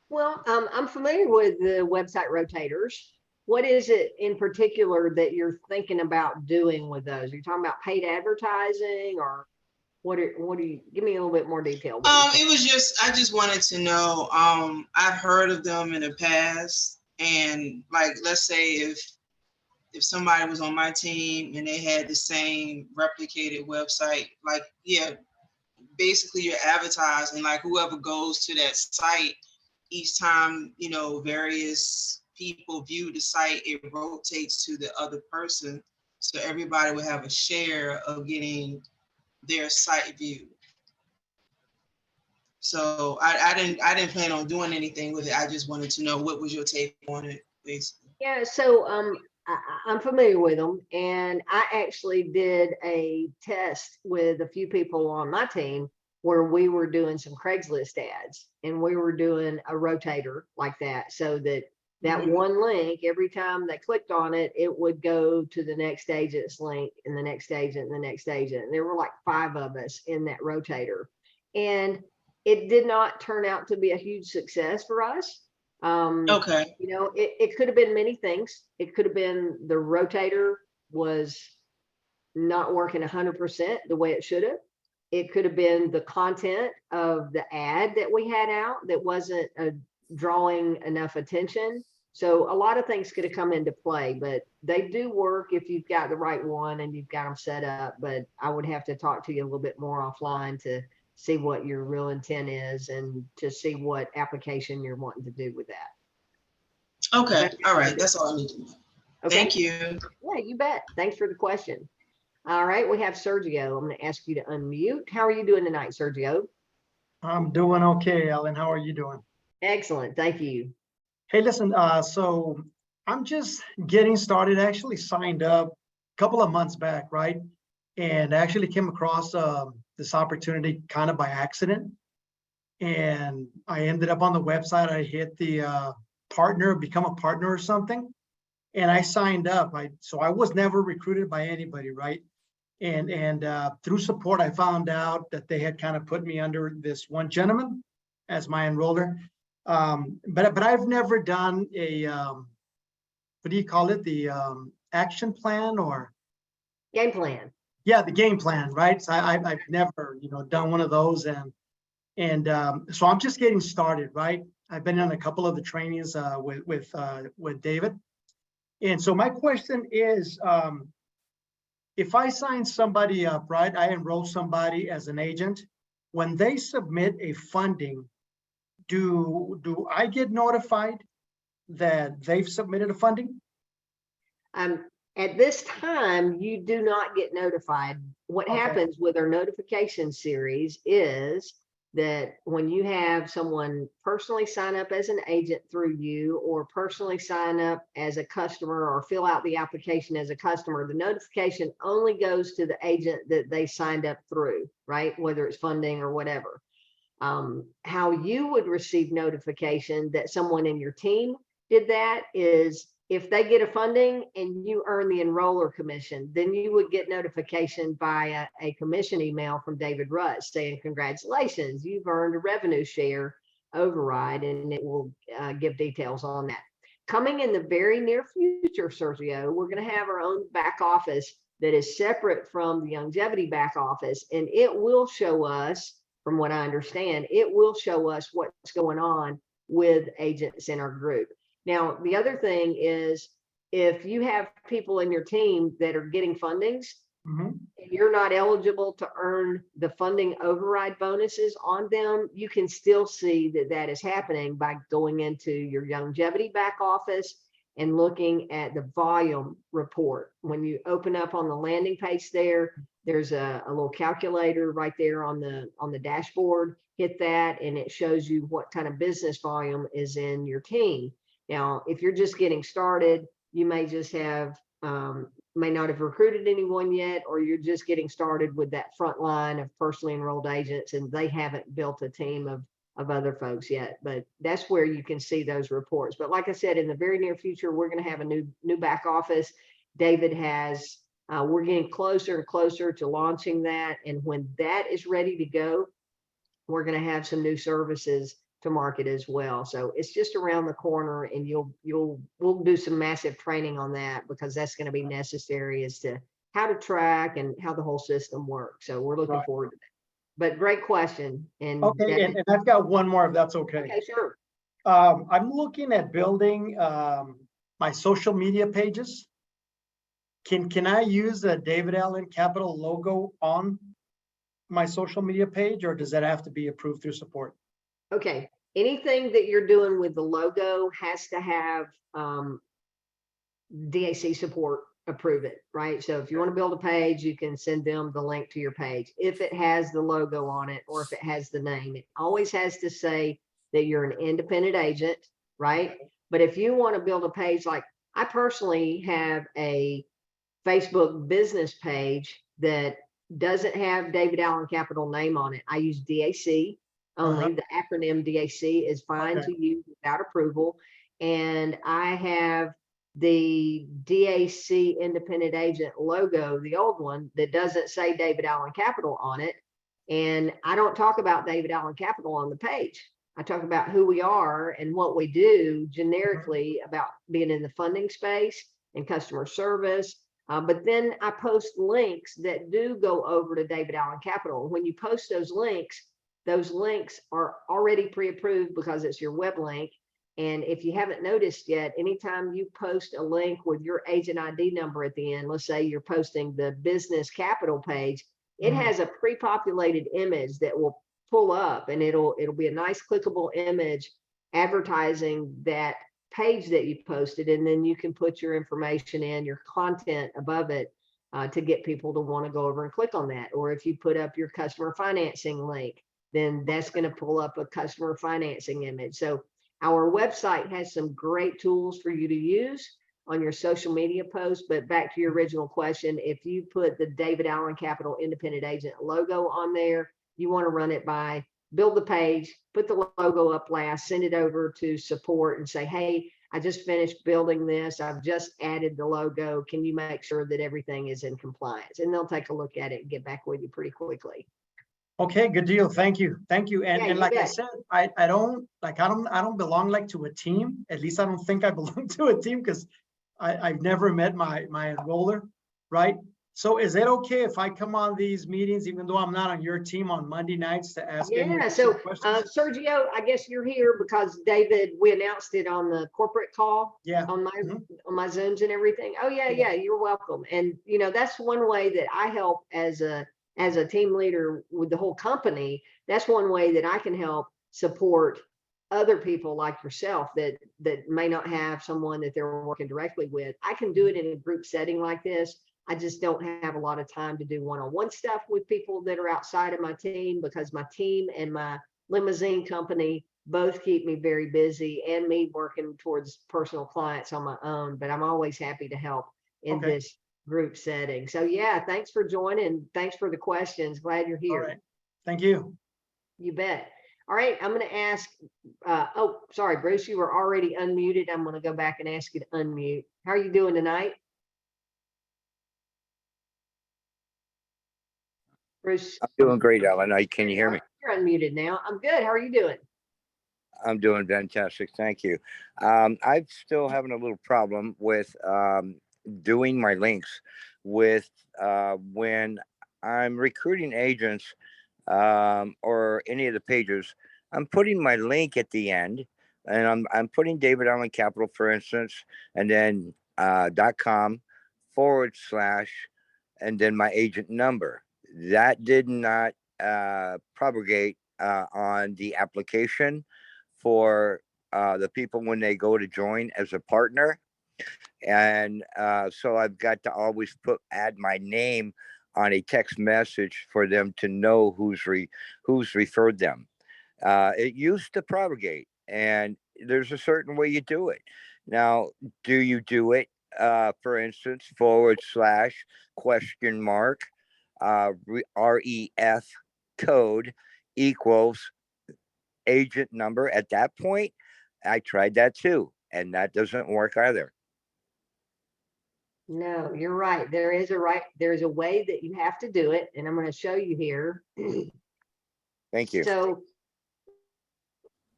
Well, I'm familiar with the website rotators. What is it in particular that you're thinking about doing with those? Are you talking about paid advertising or what do you, give me a little bit more detail.
It was just, I just wanted to know, I've heard of them in the past, and like, let's say if somebody was on my team and they had the same replicated website, like, yeah, basically you're advertising, like whoever goes to that site, each time, various people view the site, it rotates to the other person. So everybody would have a share of getting their site view. So I didn't plan on doing anything with it. I just wanted to know what was your take on it, basically.
Yeah, so I'm familiar with them, and I actually did a test with a few people on my team where we were doing some Craigslist ads, and we were doing a rotator like that, so that one link, every time they clicked on it, it would go to the next agent's link and the next agent and the next agent. And there were like 5 of us in that rotator, and it did not turn out to be a huge success for us.
Okay.
It could have been many things. It could have been the rotator was not working 100% the way it should have. It could have been the content of the ad that we had out that wasn't drawing enough attention. So a lot of things could have come into play, but they do work if you've got the right one and you've got them set up. But I would have to talk to you a little bit more offline to see what your real intent is and to see what application you're wanting to do with that.
Okay, all right, that's all I need to know.
Okay.
Thank you.
Yeah, you bet. Thanks for the question. All right, we have Sergio. I'm going to ask you to unmute. How are you doing tonight, Sergio?
I'm doing okay, Ellen. How are you doing?
Excellent. Thank you.
Hey, listen, so I'm just getting started. I actually signed up a couple of months back, right? And I actually came across this opportunity kind of by accident. And I ended up on the website. I hit the partner, become a partner or something. And I signed up. So I was never recruited by anybody, right? And through support, I found out that they had kind of put me under this one gentleman as my enroller. But I've never done a, what do you call it? The action plan or?
Game plan.
Yeah, the game plan, right? So I've never, done one of those. And so I'm just getting started, right? I've been on a couple of the trainings with David. And so my question is, if I sign somebody up, right, I enroll somebody as an agent, when they submit a funding, do I get notified that they've submitted a funding?
At this time, you do not get notified. What
Okay.
happens with our notification series is that when you have someone personally sign up as an agent through you or personally sign up as a customer or fill out the application as a customer, the notification only goes to the agent that they signed up through, right? Whether it's funding or whatever. How you would receive notification that someone in your team did that is if they get a funding and you earn the enroller commission, then you would get notification via a commission email from David Rutt saying, congratulations, you've earned a revenue share override, and it will give details on that. Coming in the very near future, Sergio, we're going to have our own back office that is separate from the longevity back office, and it will show us, from what I understand, it will show us what's going on with agents in our group. Now, the other thing is if you have people in your team that are getting fundings, and you're not eligible to earn the funding override bonuses on them, you can still see that that is happening by going into your longevity back office and looking at the volume report. When you open up on the landing page there, there's a little calculator right there on the dashboard. Hit that and it shows you what kind of business volume is in your team. Now, if you're just getting started, you may just have, may not have recruited anyone yet, or you're just getting started with that front line of personally enrolled agents and they haven't built a team of other folks yet. But that's where you can see those reports. But like I said, in the very near future, we're going to have a new back office. David has, we're getting closer and closer to launching that. And when that is ready to go, we're going to have some new services to market as well. So it's just around the corner, and we'll do some massive training on that because that's going to be necessary as to how to track and how the whole system works. So we're looking forward to that. But great question. And
Okay, and I've got one more if that's okay.
Okay, sure.
I'm looking at building my social media pages. Can I use the David Allen Capital logo on my social media page, or does that have to be approved through support?
Okay, anything that you're doing with the logo has to have DAC support approve it, right? So if you want to build a page, you can send them the link to your page. If it has the logo on it or if it has the name, it always has to say that you're an independent agent, right? But if you want to build a page, like I personally have a Facebook business page that doesn't have David Allen Capital name on it. I use DAC only. The acronym DAC is fine to use without approval. And I have the DAC independent agent logo, the old one that doesn't say David Allen Capital on it. And I don't talk about David Allen Capital on the page. I talk about who we are and what we do generically about being in the funding space and customer service. But then I post links that do go over to David Allen Capital. When you post those links are already pre-approved because it's your web link. And if you haven't noticed yet, anytime you post a link with your agent ID number at the end, let's say you're posting the business capital page, it has a pre-populated image that will pull up, and it'll be a nice clickable image advertising that page that you posted, and then you can put your information in, your content above it, to get people to want to go over and click on that. Or if you put up your customer financing link, then that's going to pull up a customer financing image. So our website has some great tools for you to use on your social media posts. But back to your original question, if you put the David Allen Capital Independent Agent logo on there, you want to run it by, build the page, put the logo up last, send it over to support and say, hey, I just finished building this. I've just added the logo. Can you make sure that everything is in compliance? And they'll take a look at it and get back with you pretty quickly.
Okay, good deal. Thank you. Thank you. And,
Yeah,
and
you
like I
bet.
said, I don't belong like to a team. At least I don't think I belong to a team, because I've never met my enroller, right? So is it okay if I come on these meetings, even though I'm not on your team, on Monday nights to ask any
Yeah, so
questions?
Sergio, I guess you're here because David, we announced it on the corporate call.
Yeah.
On my
Mhm.
on my Zooms and everything. Oh yeah, you're welcome. And that's one way that I help as a team leader with the whole company. That's one way that I can help support other people like yourself that may not have someone that they're working directly with. I can do it in a group setting like this. I just don't have a lot of time to do one-on-one stuff with people that are outside of my team, because my team and my limousine company both keep me very busy, and me working towards personal clients on my own. But I'm always happy to help in
Okay.
this group setting. So yeah, thanks for joining. Thanks for the questions. Glad you're
All
here.
right. Thank you.
You bet. All right, I'm going to ask, oh, sorry, Bruce, you were already unmuted. I'm going to go back and ask you to unmute. How are you doing tonight? Bruce?
I'm doing great, Ellen. Can you hear me?
You're unmuted now. I'm good. How are you doing?
I'm doing fantastic. Thank you. I'm still having a little problem with doing my links with when I'm recruiting agents or any of the pages. I'm putting my link at the end, and I'm putting David Allen Capital, for instance, and then .com / and then my agent number. That did not propagate on the application for the people when they go to join as a partner. And so I've got to always add my name on a text message for them to know who's referred them. It used to propagate, and there's a certain way you do it. Now, do you do it, for instance, / REF code equals agent number at that point? I tried that too, and that doesn't work either.
No, you're right. There is a way that you have to do it, and I'm going to show you here.
Thank you.
So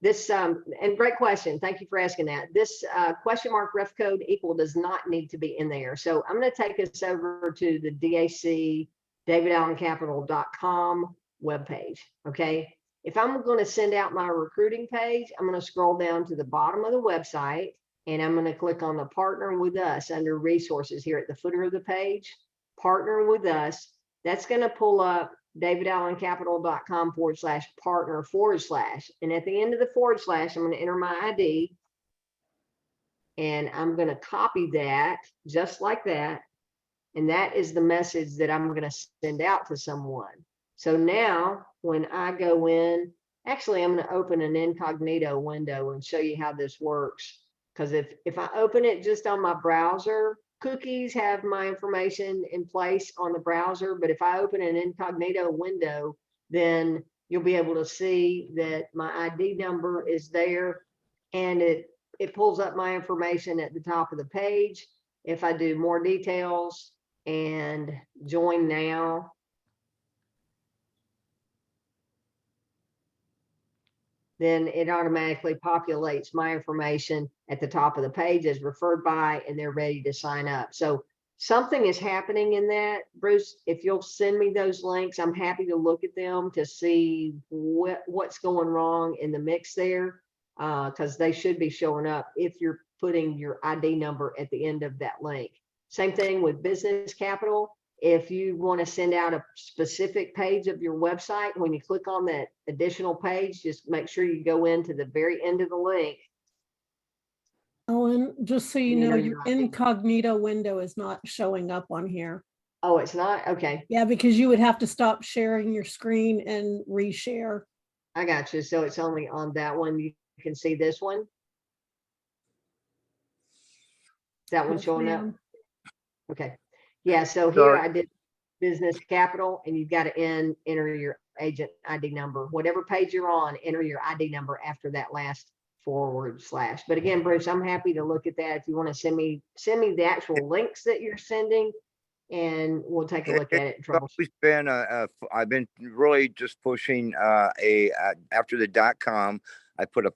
this, and great question. Thank you for asking that. This !ref code equal does not need to be in there. So I'm going to take us over to the DAC, davidallencapital.com webpage. Okay. If I'm going to send out my recruiting page, I'm going to scroll down to the bottom of the website, and I'm going to click on the Partner with Us under Resources here at the footer of the page. Partner with Us. That's going to pull up davidallencapital.com /partner /. And at the end of the / I'm going to enter my ID, and I'm going to copy that just like that. And that is the message that I'm going to send out to someone. So now when I go in, actually, I'm going to open an incognito window and show you how this works. Because if I open it just on my browser, cookies have my information in place on the browser. But if I open an incognito window, then you'll be able to see that my ID number is there, and it pulls up my information at the top of the page. If I do more details and join now, then it automatically populates my information at the top of the page as referred by, and they're ready to sign up. So something is happening in that, Bruce. If you'll send me those links, I'm happy to look at them to see what's going wrong in the mix there, because they should be showing up if you're putting your ID number at the end of that link. Same thing with Business Capital. If you want to send out a specific page of your website, when you click on that additional page, just make sure you go into the very end of the link.
Ellen, just so you
You
know,
know,
your
you're-
incognito window is not showing up on here.
Oh, it's not? Okay,
Yeah, because you would have to stop sharing your screen and reshare.
I got you. So it's only on that one. You can see this one. That one
Yes,
showing up?
ma'am.
Okay. Yeah, so here
Sorry.
I did business capital, and you've got to enter your agent ID number. Whatever page you're on, enter your ID number after that last forward slash. But again, Bruce, I'm happy to look at that. If you want to send me the actual links that you're sending, and we'll take a look at it and
It's
troubleshoot.
always been I've been really just pushing after the .com, I put a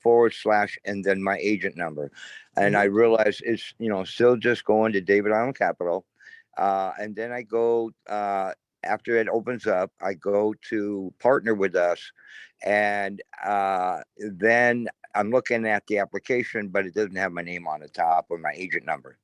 / and then my agent number, and I realized it's still just going to David Island Capital, and then I go after it opens up, I go to partner with us, and then I'm looking at the application, but it doesn't have my name on the top or my agent number.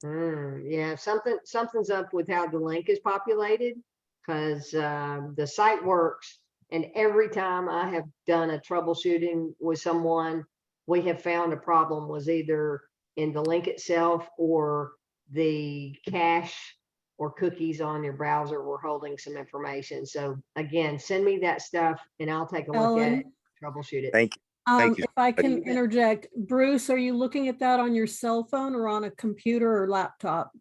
Yeah, something's up with how the link is populated, because the site works, and every time I have done a troubleshooting with someone, we have found a problem was either in the link itself or the cache or cookies on your browser were holding some information. So again, send me that stuff and I'll take a look at it,
Ellen,
troubleshoot it.
Thank you. Thank you.
if I can
You bet.
interject, Bruce, are you looking at that on your cell phone or on a computer or laptop?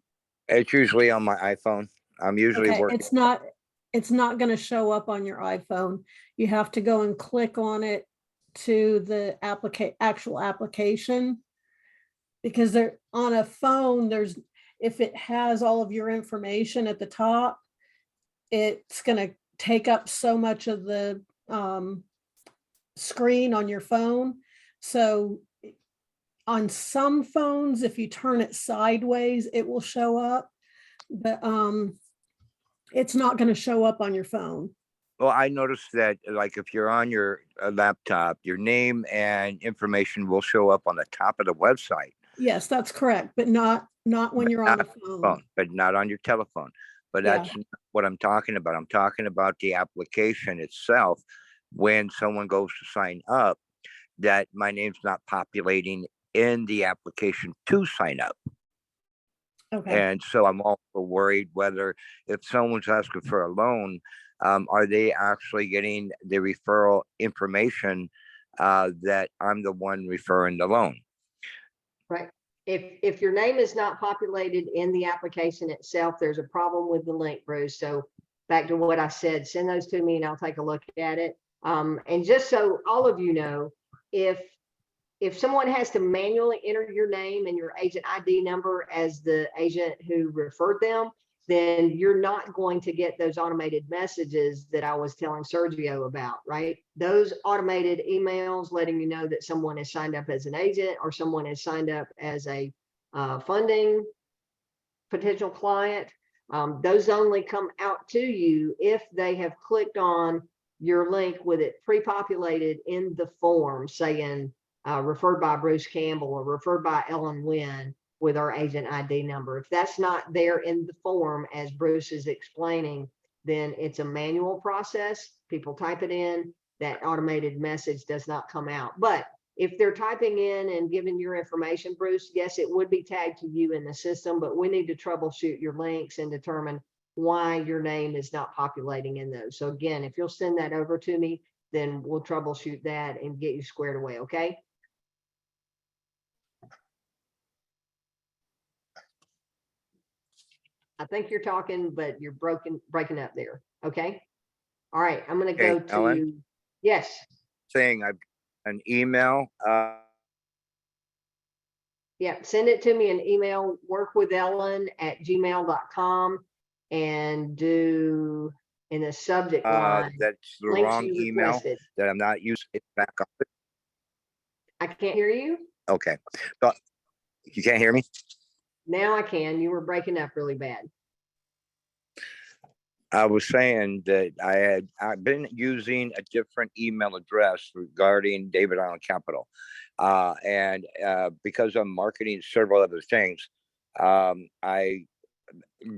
It's usually on my iPhone. I'm usually
Okay,
working.
it's not going to show up on your iPhone. You have to go and click on it to the actual application, because they're on a phone, if it has all of your information at the top, it's going to take up so much of the screen on your phone. So on some phones, if you turn it sideways, it will show up, but it's not going to show up on your phone.
Well, I noticed that, like, if you're on your laptop, your name and information will show up on the top of the website.
Yes, that's correct, but not when you're on the phone.
But not on your telephone. But
Yeah.
that's not what I'm talking about. I'm talking about the application itself. When someone goes to sign up, that my name's not populating in the application to sign up.
Okay.
And so I'm also worried whether if someone's asking for a loan, are they actually getting the referral information that I'm the one referring the loan?
Right. If your name is not populated in the application itself, there's a problem with the link, Bruce. So back to what I said, send those to me and I'll take a look at it. And just so all of you know, if someone has to manually enter your name and your agent ID number as the agent who referred them, then you're not going to get those automated messages that I was telling Sergio about, right? Those automated emails letting you know that someone has signed up as an agent or someone has signed up as a funding potential client. Those only come out to you if they have clicked on your link with it pre-populated in the form saying referred by Bruce Campbell or referred by Ellen Winn with our agent ID number. If that's not there in the form as Bruce is explaining, then it's a manual process. People type it in, that automated message does not come out. But if they're typing in and giving your information, Bruce, yes, it would be tagged to you in the system, but we need to troubleshoot your links and determine why your name is not populating in those. So again, if you'll send that over to me, then we'll troubleshoot that and get you squared away, okay? I think you're talking, but you're breaking up there. Okay. All right. I'm going to go to,
Ellen?
yes.
Saying I've an email.
Yeah. Send it to me in email, workwithellen@gmail.com, and do in the subject line.
That's the
links
wrong
you
email
requested.
that I'm not using. It back up.
I can't hear you.
Okay. So you can't hear me?
Now I can. You were breaking up really bad.
I was saying that I've been using a different email address regarding David Island Capital. And because I'm marketing several other things, I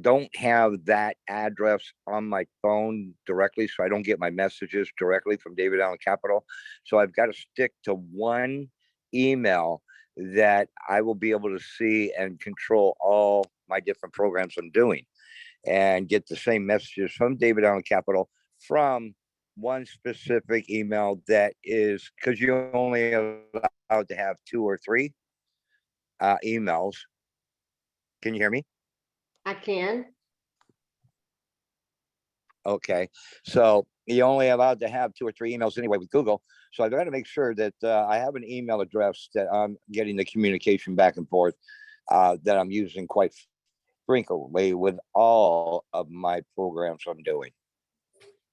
don't have that address on my phone directly, so I don't get my messages directly from David Allen Capital. So I've got to stick to one email that I will be able to see and control all my different programs I'm doing and get the same messages from David Allen Capital from one specific email that is, because you're only allowed to have 2 or 3 emails. Can you hear me?
I can.
Okay, so you're only allowed to have 2 or 3 emails anyway with Google. So I've got to make sure that I have an email address that I'm getting the communication back and forth that I'm using quite frequently with all of my programs I'm doing.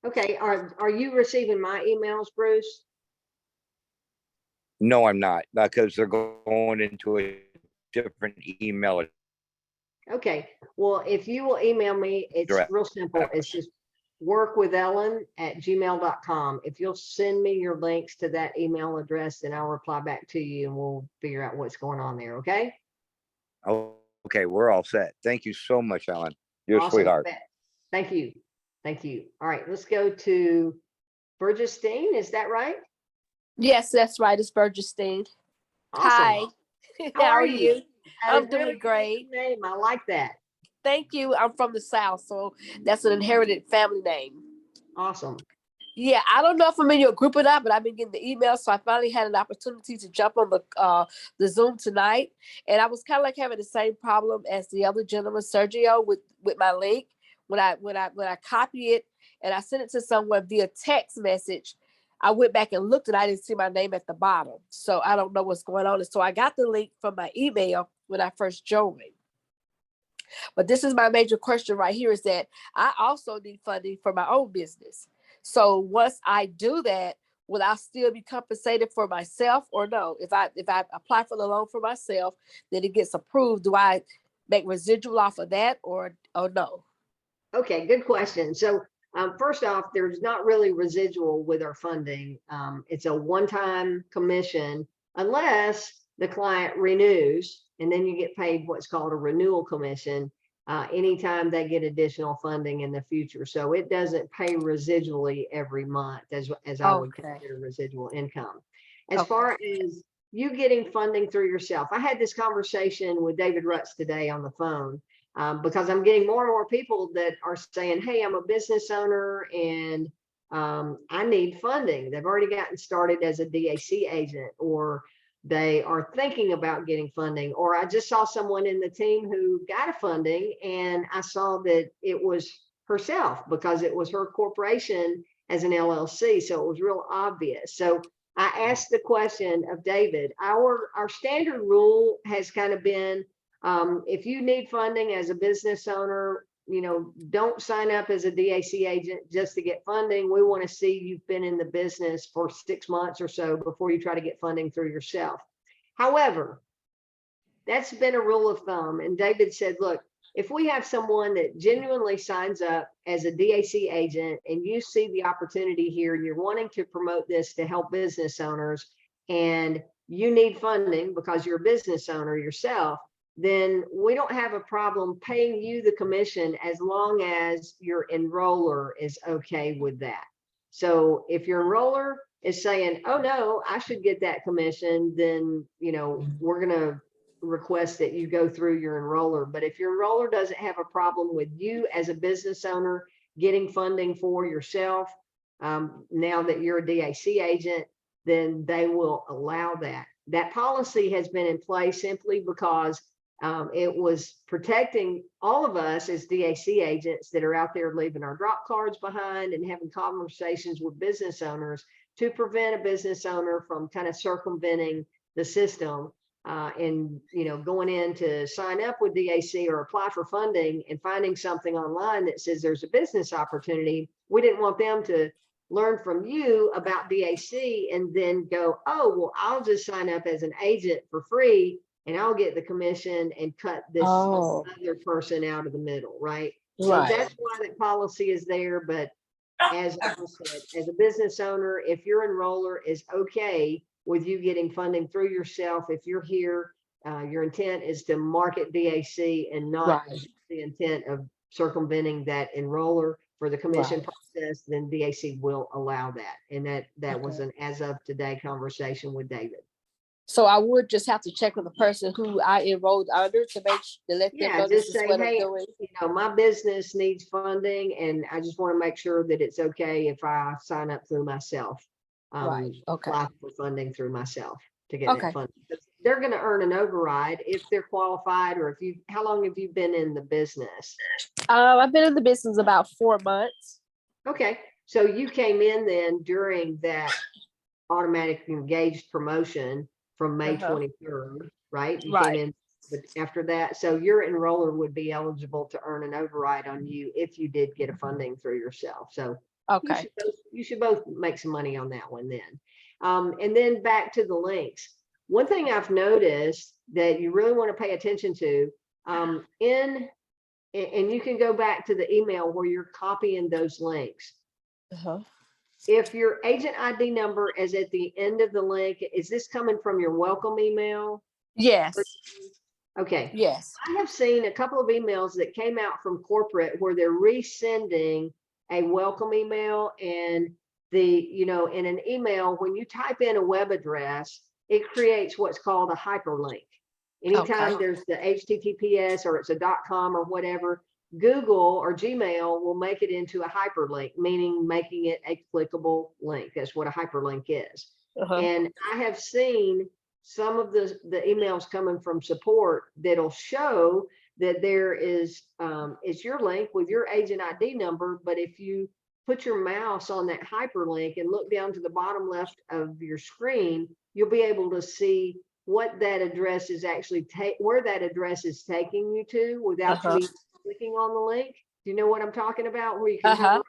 Okay, are you receiving my emails, Bruce?
No, I'm not, because they're going into a different email
Okay, well, if you will email me, it's
address.
real simple. It's just workwithellen@gmail.com. If you'll send me your links to that email address, then I'll reply back to you and we'll figure out what's going on there, okay?
Oh, okay, we're all set. Thank you so much, Alan. You're a
Awesome.
sweetheart.
Thank you. Thank you. All right, let's go to Burgestein. Is that right?
Yes, that's right. It's Burgestein.
Awesome.
Hi.
How
How
are
are
you?
you?
That is
I'm doing
really
great.
good name. I like that.
Thank you. I'm from the South, so that's an inherited family name.
Awesome.
Yeah, I don't know if I'm in your group or not, but I've been getting the emails, so I finally had an opportunity to jump on the Zoom tonight, and I was kind of like having the same problem as the other gentleman, Sergio, with my link. When I copy it and I sent it to someone via text message, I went back and looked and I didn't see my name at the bottom, so I don't know what's going on. And so I got the link from my email when I first joined. But this is my major question right here, is that I also need funding for my own business. So once I do that, will I still be compensated for myself or no? If I apply for the loan for myself, then it gets approved. Do I make residual off of that or no?
Okay, good question. So first off, there's not really residual with our funding. It's a one-time commission unless the client renews, and then you get paid what's called a renewal commission anytime they get additional funding in the future. So it doesn't pay residually every month as I would
Okay.
consider residual income. As
Okay.
far as you getting funding through yourself, I had this conversation with David Rutz today on the phone. Because I'm getting more and more people that are saying, hey, I'm a business owner and I need funding. They've already gotten started as a DAC agent, or they are thinking about getting funding, or I just saw someone in the team who got a funding and I saw that it was herself because it was her corporation as an LLC. So it was real obvious. So I asked the question of David. Our standard rule has kind of been, if you need funding as a business owner, don't sign up as a DAC agent just to get funding. We want to see you've been in the business for 6 months or so before you try to get funding through yourself. However, that's been a rule of thumb. And David said, look, if we have someone that genuinely signs up as a DAC agent and you see the opportunity here and you're wanting to promote this to help business owners and you need funding because you're a business owner yourself, then we don't have a problem paying you the commission as long as your enroller is okay with that. So if your enroller is saying, oh no, I should get that commission, then we're going to request that you go through your enroller. But if your enroller doesn't have a problem with you as a business owner getting funding for yourself, now that you're a DAC agent, then they will allow that. That policy has been in place simply because it was protecting all of us as DAC agents that are out there leaving our drop cards behind and having conversations with business owners to prevent a business owner from kind of circumventing the system and going in to sign up with DAC or apply for funding and finding something online that says there's a business opportunity. We didn't want them to learn from you about DAC and then go, oh, well, I'll just sign up as an agent for free and I'll get the commission and cut this other person out of the middle, right? So that's why that policy is there. But as I said, as a business owner, if your enroller is okay with you getting funding through yourself, if you're here your intent is to market DAC and not
Right.
the intent of circumventing that enroller for the commission
Right.
process, then DAC will allow that. And that was
Okay.
an as of today conversation with David.
So I would just have to check with the person who I enrolled under to to let them
Yeah,
know this
just
is
say,
what I'm
hey,
doing.
my business needs funding and I just want to make sure that it's okay if I sign up through myself.
Right, okay.
Apply for funding through myself to get
Okay.
that funding. They're going to earn an override if they're qualified, or how long have you been in the business?
I've been in the business about 4 months.
Okay, so you came in then during that automatic engaged promotion from May
Uh-huh.
23rd, right? You
Right.
came in after that. So your enroller would be eligible to earn an override on you if you did get a funding through yourself. So
Okay.
you should both make some money on that one then. And then back to the links. One thing I've noticed that you really want to pay attention to, and you can go back to the email where you're copying those links.
Uh-huh.
If your agent ID number is at the end of the link, is this coming from your welcome email?
Yes.
Okay.
Yes.
I have seen a couple of emails that came out from corporate where they're resending a welcome email, and in an email, when you type in a web address, it creates what's called a hyperlink. Anytime there's the HTTPS or it's a .com or whatever, Google or Gmail will make it into a hyperlink, meaning making it a clickable link. That's what a hyperlink is.
Uh-huh.
And I have seen some of the emails coming from support that'll show that there is, it's your link with your agent ID number. But if you put your mouse on that hyperlink and look down to the bottom left of your screen, you'll be able to see what that address is actually where that address is taking you to without you even clicking on the link. Do you know what I'm talking about? Where you can hover over,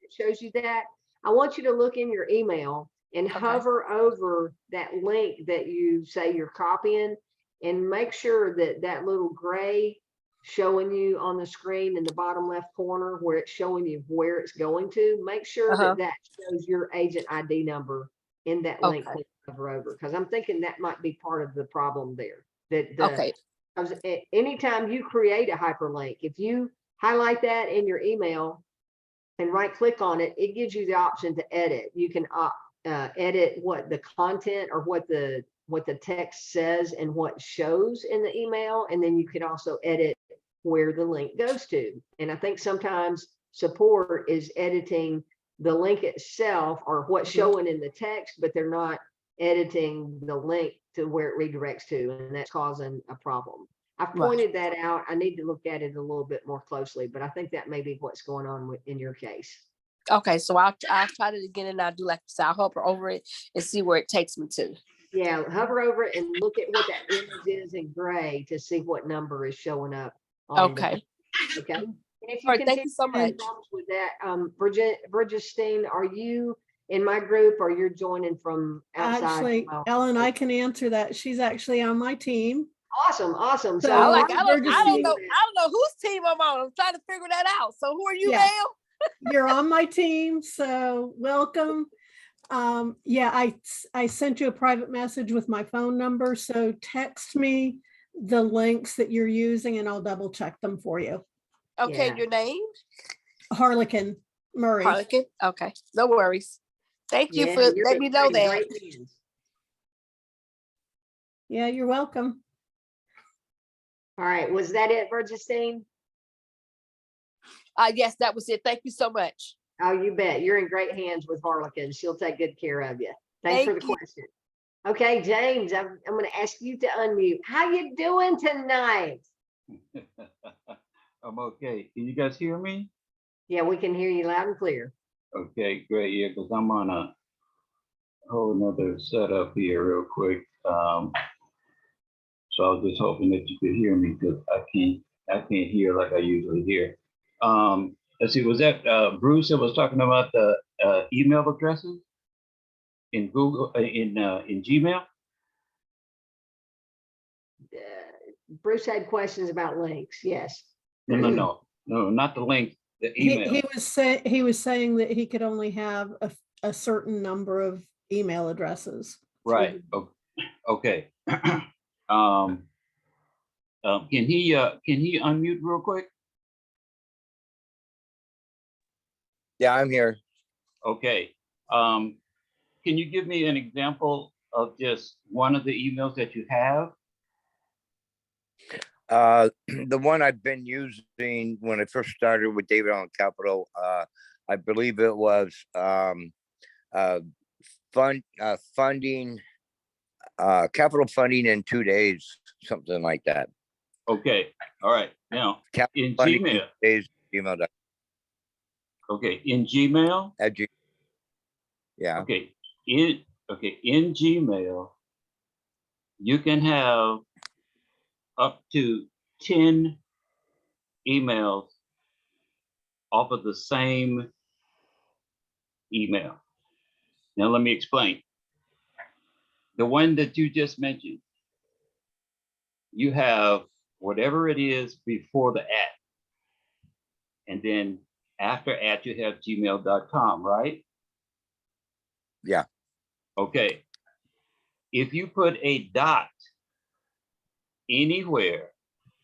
it shows you that. I want you to look in your email and hover over that link that you say you're copying, and make sure that that little gray showing you on the screen in the bottom left corner where it's showing you where it's going to, make sure that shows your agent ID number in that link when you hover over, because I'm thinking that might be part of the problem there. Anytime you create a hyperlink, if you highlight that in your email and right click on it, it gives you the option to edit. You can edit what the content or what the text says and what shows in the email, and then you can also edit where the link goes to. And I think sometimes support is editing the link itself or what's showing in the text, but they're not editing the link to where it redirects to, and that's causing a problem. I've pointed that out. I need to look at it a little bit more closely, but I think that may be what's going on in your case.
Okay, so I'll try it again, and I'll do like this. I'll hover over it and see where it takes me to.
Yeah, hover over it and look at what that image is in gray to see what number is showing up. Okay. And if you
thank you so much.
With that, Bridgestine, are you in my group or you're joining from outside?
Actually, Ellen, I can answer that. She's actually on my team.
Awesome.
So
I don't know whose team I'm on. I'm trying to figure that out. So who are you, ma'am?
You're on my team, so welcome. I sent you a private message with my phone number, so text me the links that you're using and I'll double check them for you.
Okay, your name?
Harlequin Murray.
Harlequin? Okay, no worries. Thank you for letting me know that.
Yeah, you're welcome.
All right, was that it, Bridgestine?
Yes, that was it. Thank you so much.
Oh, you bet. You're in great hands with Harlequin. She'll take good care of you. Thanks for the question. Okay, James, I'm going to ask you to unmute. How you doing tonight?
I'm okay. Can you guys hear me?
Yeah, we can hear you loud and clear.
Okay, great. Yeah, because I'm on a whole nother setup here real quick. So I was just hoping that you could hear me, because I can't hear like I usually hear. Let's see, was that Bruce that was talking about the email addresses in Google, in Gmail?
Bruce had questions about links. Yes.
No, not the link, the email.
He was saying that he could only have a certain number of email addresses.
Right. Okay. Can he unmute real quick?
Yeah, I'm here.
Okay. Can you give me an example of just one of the emails that you have?
The one I've been using when I first started with David on Capital, I believe it was funding, capital funding in 2 days, something like that.
Okay, all right. Now,
Capital
in
funding in
Gmail,
2 days, email that.
okay, in Gmail,
Yeah,
okay, in Gmail, you can have up to 10 emails off of the same email. Now, let me explain. The one that you just mentioned, you have whatever it is before the at. And then after at, you have gmail.com, right?
yeah.
Okay. If you put a dot anywhere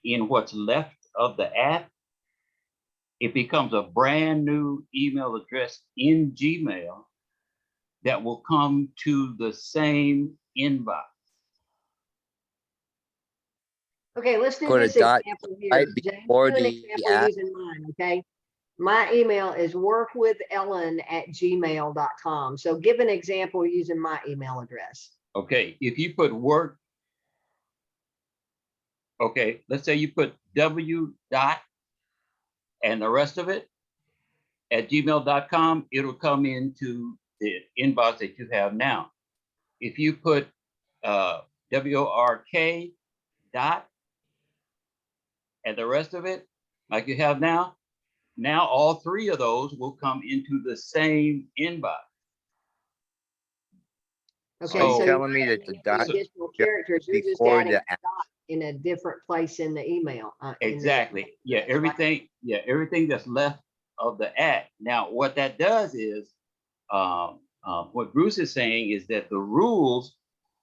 in what's left of the at, it becomes a brand new email address in Gmail that will come to the same inbox.
Okay, let's do
Put a
this
dot
example here.
right
James,
before
do an
the
example
at.
using mine, okay? My email is workwithellen@gmail.com. So give an example using my email address.
Okay, if you put work, okay, let's say you put W dot and the rest of it at gmail.com, it'll come into the inbox that you have now. If you put WORK dot and the rest of it, like you have now all three of those will come into the same inbox.
Okay,
Are you
so you're
telling me
not
that the
adding
dot
any additional
just
characters, you're just
before
adding
the
a
at?
dot in a different place in the email.
Exactly. Yeah, everything that's left of the at. Now, what that does is, what Bruce is saying is that the rules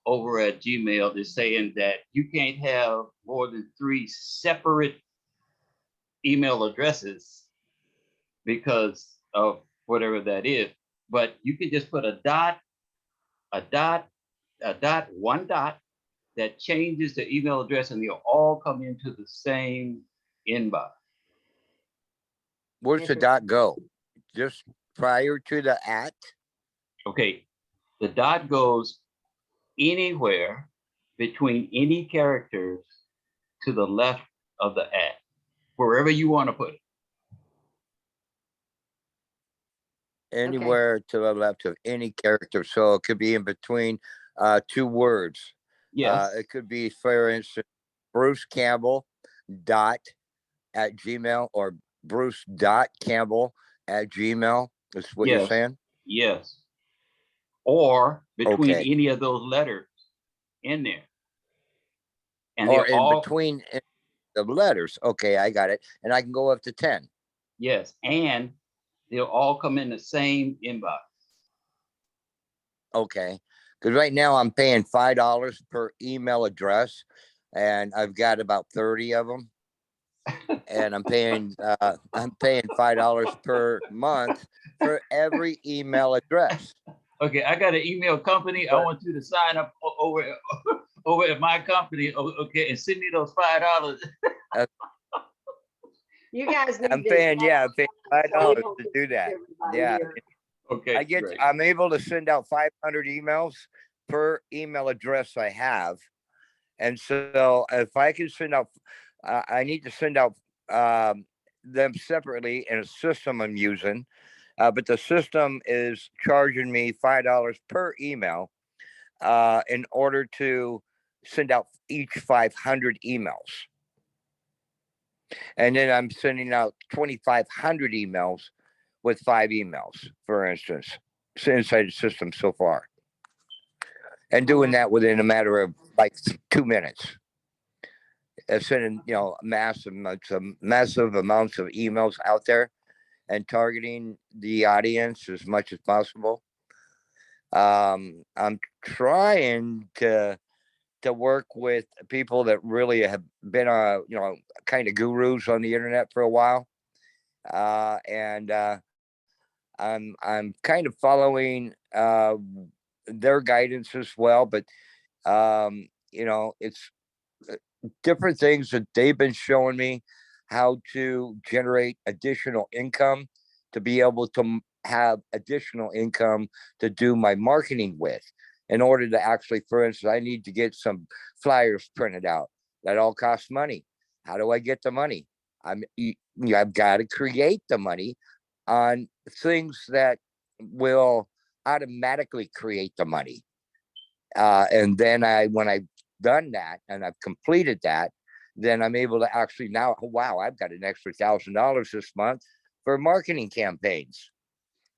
over at Gmail is saying that you can't have more than 3 separate email addresses because of whatever that is. But you can just put a dot, one dot that changes the email address and they'll all come into the same inbox.
Where's the dot go? Just prior to the at?
Okay, the dot goes anywhere between any characters to the left of the at, wherever you want to put it.
Anywhere to the left of any character. So it could be in between 2 words.
Yes,
It could be, for instance, Bruce Campbell dot at Gmail, or Bruce dot Campbell at Gmail. Is what you're
yes,
saying?
yes. Or between
Okay.
any of those letters in there. And
Or
they're
in
all,
between the letters. Okay, I got it. And I can go up to 10.
yes, and they'll all come in the same inbox.
Okay. Because right now I'm paying $5 per email address, and I've got about 30 of them. And I'm paying $5 per month for every email address.
Okay, I got an email company. I want you to sign up over at my company. Okay, and send me those $5.
You guys need
I'm
to.
paying $5
so we
to
don't
do that.
everybody
Yeah.
here.
Okay, great.
I'm able to send out 500 emails per email address I have. And so if I can send out, I need to send out them separately in a system I'm using. But the system is charging me $5 per email in order to send out each 500 emails. And then I'm sending out 2,500 emails with 5 emails, for instance, inside the system so far. And doing that within a matter of like 2 minutes. Sending, massive amounts of emails out there and targeting the audience as much as possible. I'm trying to to work with people that really have been, kind of gurus on the internet for a while. And I'm kind of following their guidance as well, but it's different things that they've been showing me how to generate additional income to be able to have additional income to do my marketing with. In order to actually, for instance, I need to get some flyers printed out. That all costs money. How do I get the money? I've got to create the money on things that will automatically create the money. And then when I've done that and I've completed that, then I'm able to actually now, wow, I've got an extra $1,000 this month for marketing campaigns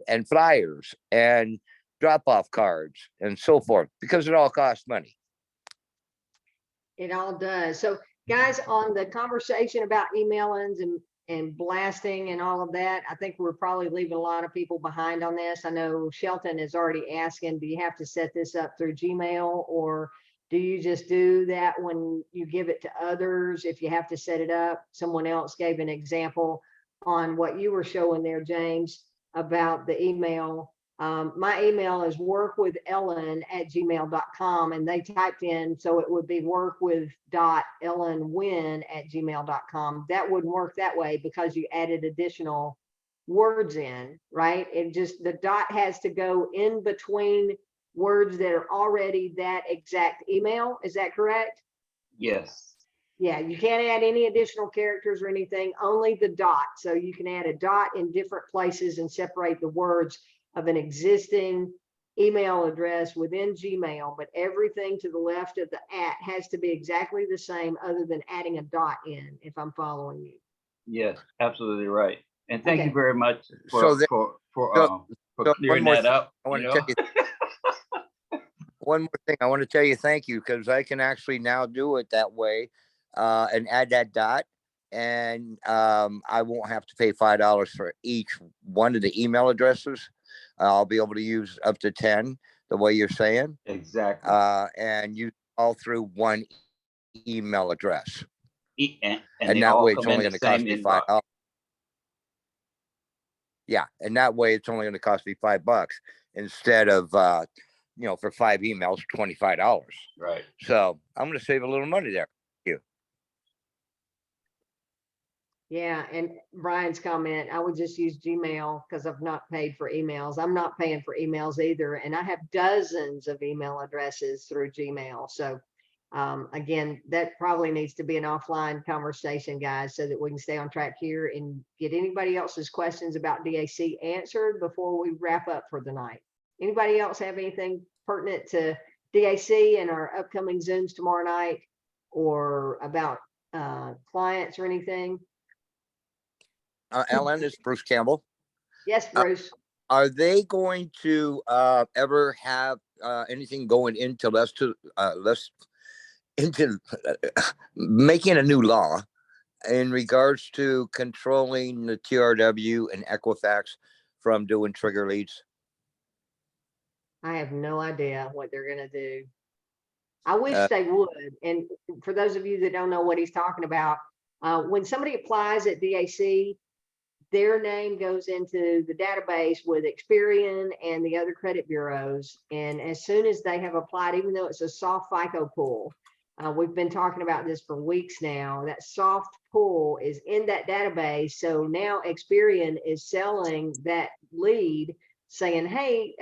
and flyers and drop-off cards and so forth, because it all costs money.
It all does. So guys, on the conversation about emailings and blasting and all of that, I think we're probably leaving a lot of people behind on this. I know Shelton is already asking, do you have to set this up through Gmail, or do you just do that when you give it to others if you have to set it up? Someone else gave an example on what you were showing there, James, about the email. My email is workwithellen@gmail.com, and they typed in, so it would be workwith.ellenwinn@gmail.com. That wouldn't work that way because you added additional words in, right? It just, the dot has to go in between words that are already that exact email. Is that correct?
Yes.
Yeah, you can't add any additional characters or anything, only the dot. So you can add a dot in different places and separate the words of an existing email address within Gmail, but everything to the left of the @ has to be exactly the same other than adding a dot in, if I'm following you.
Yes, absolutely right. And thank you
Okay.
very much
So
for
one
clearing
more
that
thing
up.
I want
you
to
know?
tell you. One more thing, I want to tell you thank you, because I can actually now do it that way and add that dot, and I won't have to pay $5 for each one of the email addresses. I'll be able to use up to 10, the way you're saying,
Exactly.
and use all through one email address.
And
And
they
that
all
way, it's
come in
only
the
going to cost
same
me
inbox.
$5. Yeah, and that way, it's only going to cost me $5 instead of for 5 emails, $25.
Right.
So I'm going to save a little money there.
Yeah, and Brian's comment, I would just use Gmail because I've not paid for emails. I'm not paying for emails either, and I have dozens of email addresses through Gmail. So again, that probably needs to be an offline conversation, guys, so that we can stay on track here and get anybody else's questions about DAC answered before we wrap up for the night. Anybody else have anything pertinent to DAC and our upcoming Zooms tomorrow night, or about clients or anything?
Ellen, it's Bruce Campbell.
Yes, Bruce.
Are they going to ever have anything going into into making a new law in regards to controlling the TRW and Equifax from doing trigger leads?
I have no idea what they're going to do. I wish they would. And for those of you that don't know what he's talking about, when somebody applies at DAC, their name goes into the database with Experian and the other credit bureaus. And as soon as they have applied, even though it's a soft FICO pool, we've been talking about this for weeks now, that soft pool is in that database. So now Experian is selling that lead saying, hey,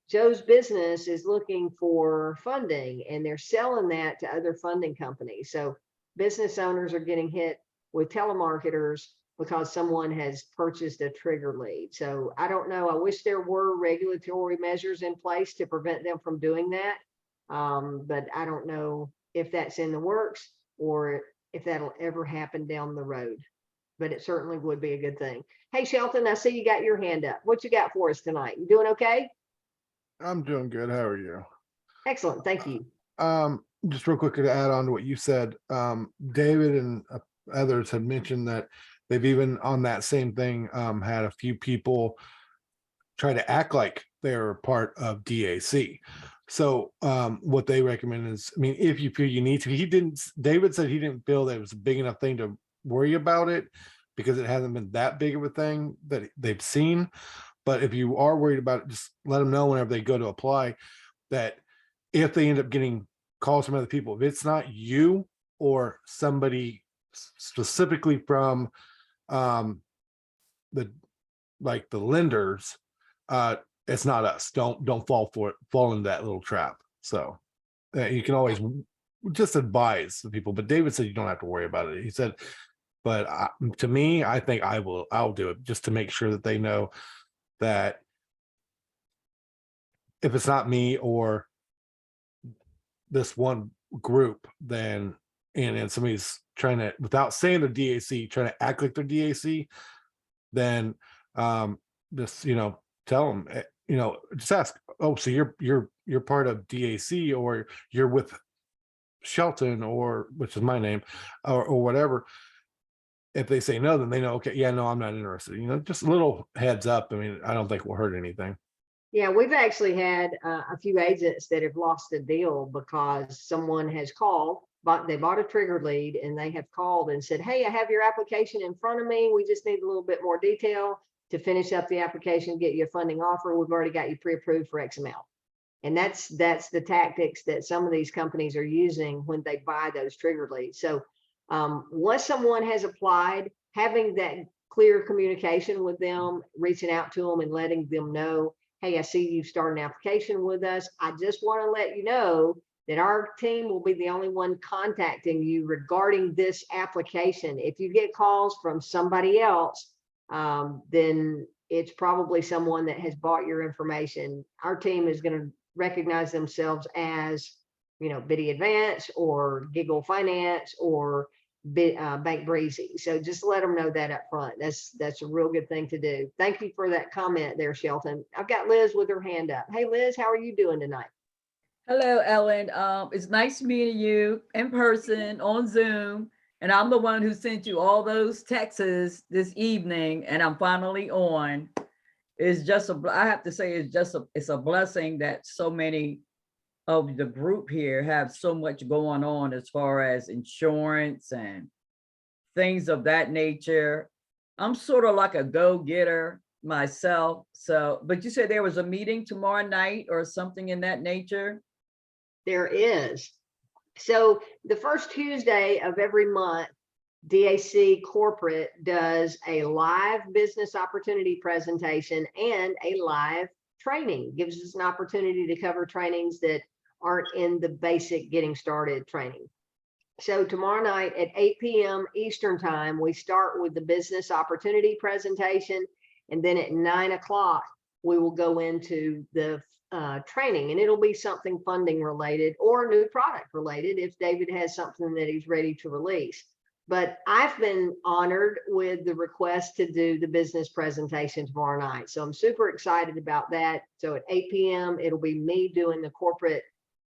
Joe's business is looking for funding, and they're selling that to other funding companies. So business owners are getting hit with telemarketers because someone has purchased a trigger lead. So I don't know. I wish there were regulatory measures in place to prevent them from doing that. But I don't know if that's in the works or if that'll ever happen down the road. But it certainly would be a good thing. Hey, Shelton, I see you got your hand up. What you got for us tonight? You doing okay?
I'm doing good. How are you?
Excellent. Thank you.
Just real quick to add on to what you said, David and others had mentioned that they've even on that same thing had a few people try to act like they're part of DAC. So what they recommend is, I mean, if you feel you need to, David said he didn't feel that it was a big enough thing to worry about it because it hasn't been that big of a thing that they've seen. But if you are worried about it, just let them know whenever they go to apply that if they end up getting calls from other people, if it's not you or somebody specifically from the lenders, it's not us. Don't fall into that little trap. So you can always just advise the people. But David said you don't have to worry about it. He said, but to me, I think I'll do it just to make sure that they know that if it's not me or this one group, then and somebody's trying to, without saying they're DAC, trying to act like they're DAC, then just tell them, just ask, oh, so you're part of DAC, or you're with Shelton, or which is my name, or whatever. If they say no, then they know, okay, yeah, no, I'm not interested. Just a little heads up. I mean, I don't think we'll hurt anything.
Yeah, we've actually had a few agents that have lost a deal because someone has called, they bought a trigger lead, and they have called and said, hey, I have your application in front of me. We just need a little bit more detail to finish up the application, get you a funding offer. We've already got you pre-approved for X amount. And that's the tactics that some of these companies are using when they buy those trigger leads. So once someone has applied, having that clear communication with them, reaching out to them and letting them know, hey, I see you start an application with us. I just want to let you know that our team will be the only one contacting you regarding this application. If you get calls from somebody else, then it's probably someone that has bought your information. Our team is going to recognize themselves as, Biddy Advance or Giggle Finance or Bank Breezy. So just let them know that up front. That's a real good thing to do. Thank you for that comment there, Shelton. I've got Liz with her hand up. Hey, Liz, how are you doing tonight?
Hello, Ellen. It's nice meeting you in person on Zoom. And I'm the one who sent you all those texts this evening, and I'm finally on. It's just I have to say, it's a blessing that so many of the group here have so much going on as far as insurance and things of that nature. I'm sort of like a go-getter myself. So, but you said there was a meeting tomorrow night or something in that nature?
There is. So the first Tuesday of every month, DAC Corporate does a live business opportunity presentation and a live training. Gives us an opportunity to cover trainings that aren't in the basic getting started training. So tomorrow night at 8 p.m. Eastern time, we start with the business opportunity presentation. And then at 9 o'clock, we will go into the training, and it'll be something funding related or new product related if David has something that he's ready to release. But I've been honored with the request to do the business presentation tomorrow night. So I'm super excited about that. So at 8 p.m., it'll be me doing the corporate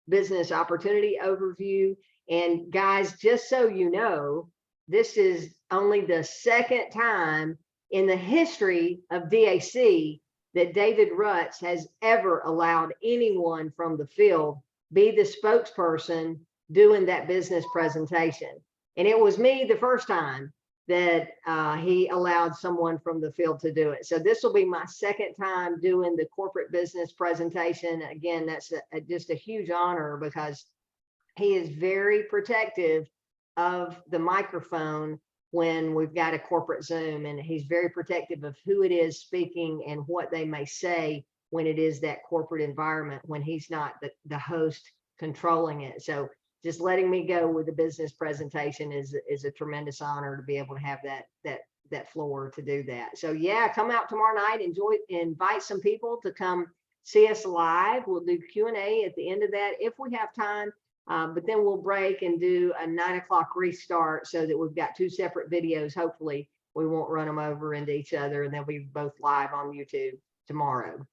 business opportunity overview. And guys, just so you know, this is only the second time in the history of DAC that David Rutz has ever allowed anyone from the field be the spokesperson doing that business presentation. And it was me the first time that he allowed someone from the field to do it. So this will be my second time doing the corporate business presentation. Again, that's just a huge honor because he is very protective of the microphone when we've got a corporate Zoom, and he's very protective of who it is speaking and what they may say when it is that corporate environment, when he's not the host controlling it. So just letting me go with the business presentation is a tremendous honor to be able to have that floor to do that. So yeah, come out tomorrow night, invite some people to come see us live. We'll do Q&A at the end of that if we have time. But then we'll break and do a 9 o'clock restart so that we've got two separate videos. Hopefully we won't run them over into each other, and they'll be both live on YouTube tomorrow.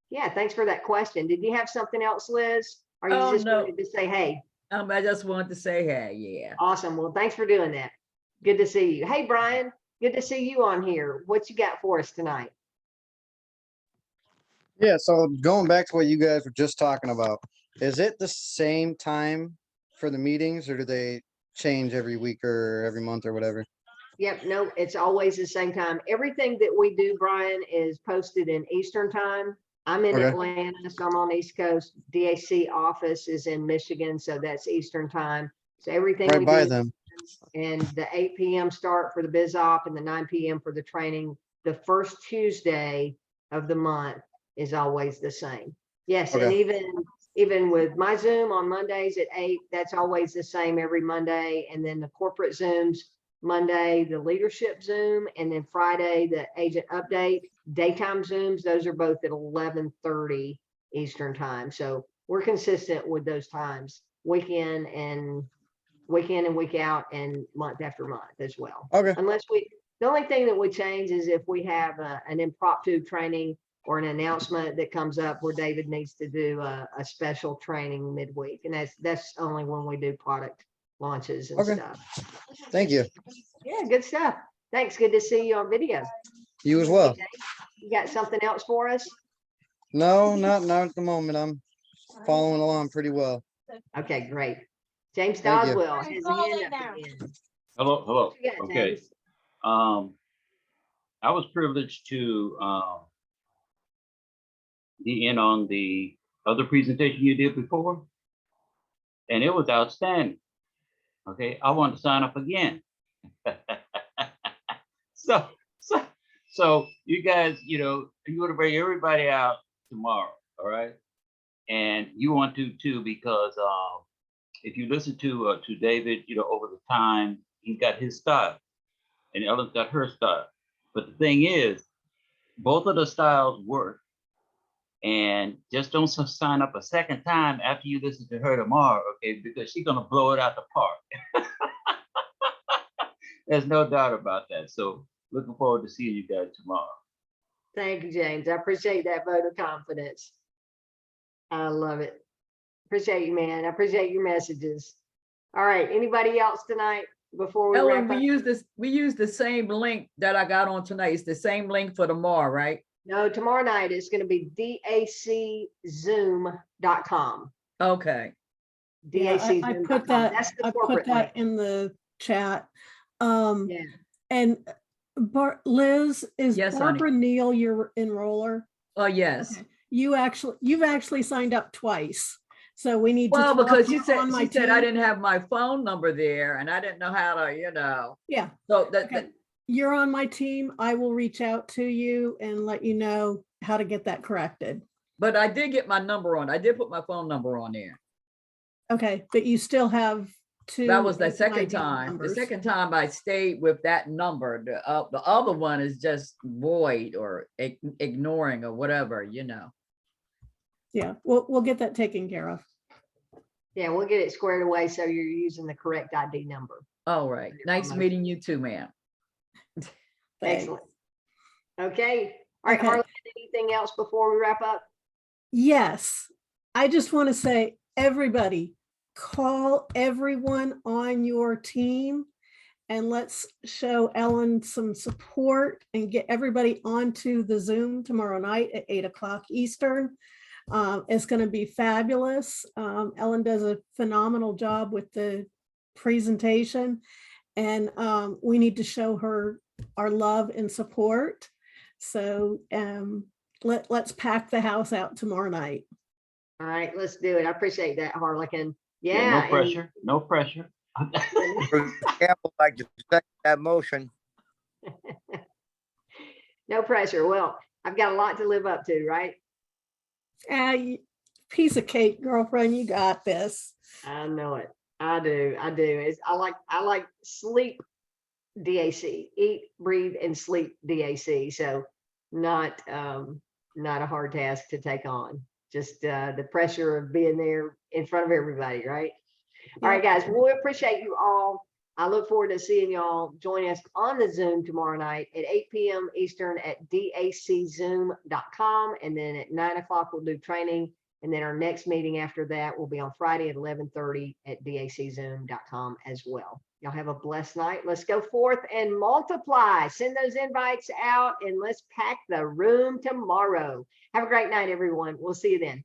Yeah, thanks for that question. Did you have something else, Liz? Or you just wanted to say hey?
I just wanted to say hey, yeah.
Awesome. Well, thanks for doing that. Good to see you. Hey, Brian, good to see you on here. What you got for us tonight?
Yeah, so going back to what you guys were just talking about, Is it the same time for the meetings or do they change every week or every month or whatever?
Yep, no, it's always the same time. Everything that we do, Brian, is posted in Eastern time. I'm in
Okay.
Atlanta, so I'm on the East Coast. DAC office is in Michigan, so that's Eastern time. So everything we
Right by
do,
them.
and the 8 p.m. start for the biz op and the 9 p.m. for the training, the first Tuesday of the month is always the same. Yes, and
Okay.
even with my Zoom on Mondays at 8, that's always the same every Monday. And then the corporate Zooms, Monday, the leadership Zoom, and then Friday, the agent update, daytime Zooms, those are both at 11:30 Eastern time. So we're consistent with those times, week in and week out and month after month as well.
Okay.
The only thing that would change is if we have an impromptu training or an announcement that comes up where David needs to do a special training midweek. And that's only when we do product launches and
Okay.
stuff.
Thank you.
Yeah, good stuff. Thanks. Good to see you on video.
You as well.
You got something else for us?
No, not at the moment. I'm following along pretty well.
Okay, great. James
Thank you.
Doswell has his hand up again.
Hello, hello.
What you got,
Okay.
James?
I was privileged to be in on the other presentation you did before, and it was outstanding. Okay, I want to sign up again. So you guys, you want to bring everybody out tomorrow, all right? And you want to too, because if you listen to David, over the time, he's got his style, and Ellen's got her style. But the thing is, both of the styles work. And just don't sign up a second time after you listen to her tomorrow, okay? Because she's gonna blow it out the park. There's no doubt about that. So looking forward to seeing you guys tomorrow.
Thank you, James. I appreciate that vote of confidence. I love it. Appreciate you, man. I appreciate your messages. All right. Anybody else tonight before we
Ellen,
wrap up?
we use the same link that I got on tonight. It's the same link for tomorrow, right?
No, tomorrow night it's going to be daczoom.com.
Okay.
Yeah, I
daczoom.com.
put that,
That's the
I
corporate
put that
link.
in the chat.
Yeah.
And Liz, is
Yes, honey.
Barbara Neal your enroller?
Oh, yes.
Okay. You've actually signed up twice. So we need to.
Well,
talk
because she
on
said
my
I
team.
didn't have my phone number there and I didn't know how to,
Yeah.
So
Okay. You're on my team. I will reach out to you and let you know how to get that corrected.
but I did get my number on. I did put my phone number on there.
Okay, but you still have two.
That was the
open
second
ID
time.
numbers.
The second time I stayed with that number. The other one is just void or ignoring or whatever,
Yeah, we'll get that taken care of.
Yeah, we'll get it squared away so you're using the correct ID number.
All right. Nice meeting you too, ma'am.
Excellent. Okay. All right,
Okay.
Harlan, anything else before we wrap up?
Yes, I just want to say, everybody, call everyone on your team and let's show Ellen some support and get everybody onto the Zoom tomorrow night at 8 o'clock Eastern. It's going to be fabulous. Ellen does a phenomenal job with the presentation, and we need to show her our love and support. So let's pack the house out tomorrow night.
All right, let's do it. I appreciate that, Harlequin.
Yeah,
Yeah.
no pressure, no pressure.
Bruce Campbell, like to second that motion.
No pressure. Well, I've got a lot to live up to, right?
Piece of cake, girlfriend, you got this.
I know it. I do. I like sleep DAC, eat, breathe, and sleep DAC. So not a hard task to take on. Just the pressure of being there in front of everybody, right? All right, guys, we appreciate you all. I look forward to seeing y'all join us on the Zoom tomorrow night at 8 p.m. Eastern at daczoom.com. And then at 9 o'clock, we'll do training. And then our next meeting after that will be on Friday at 11:30 at daczoom.com as well. Y'all have a blessed night. Let's go forth and multiply. Send those invites out and let's pack the room tomorrow. Have a great night, everyone. We'll see you then.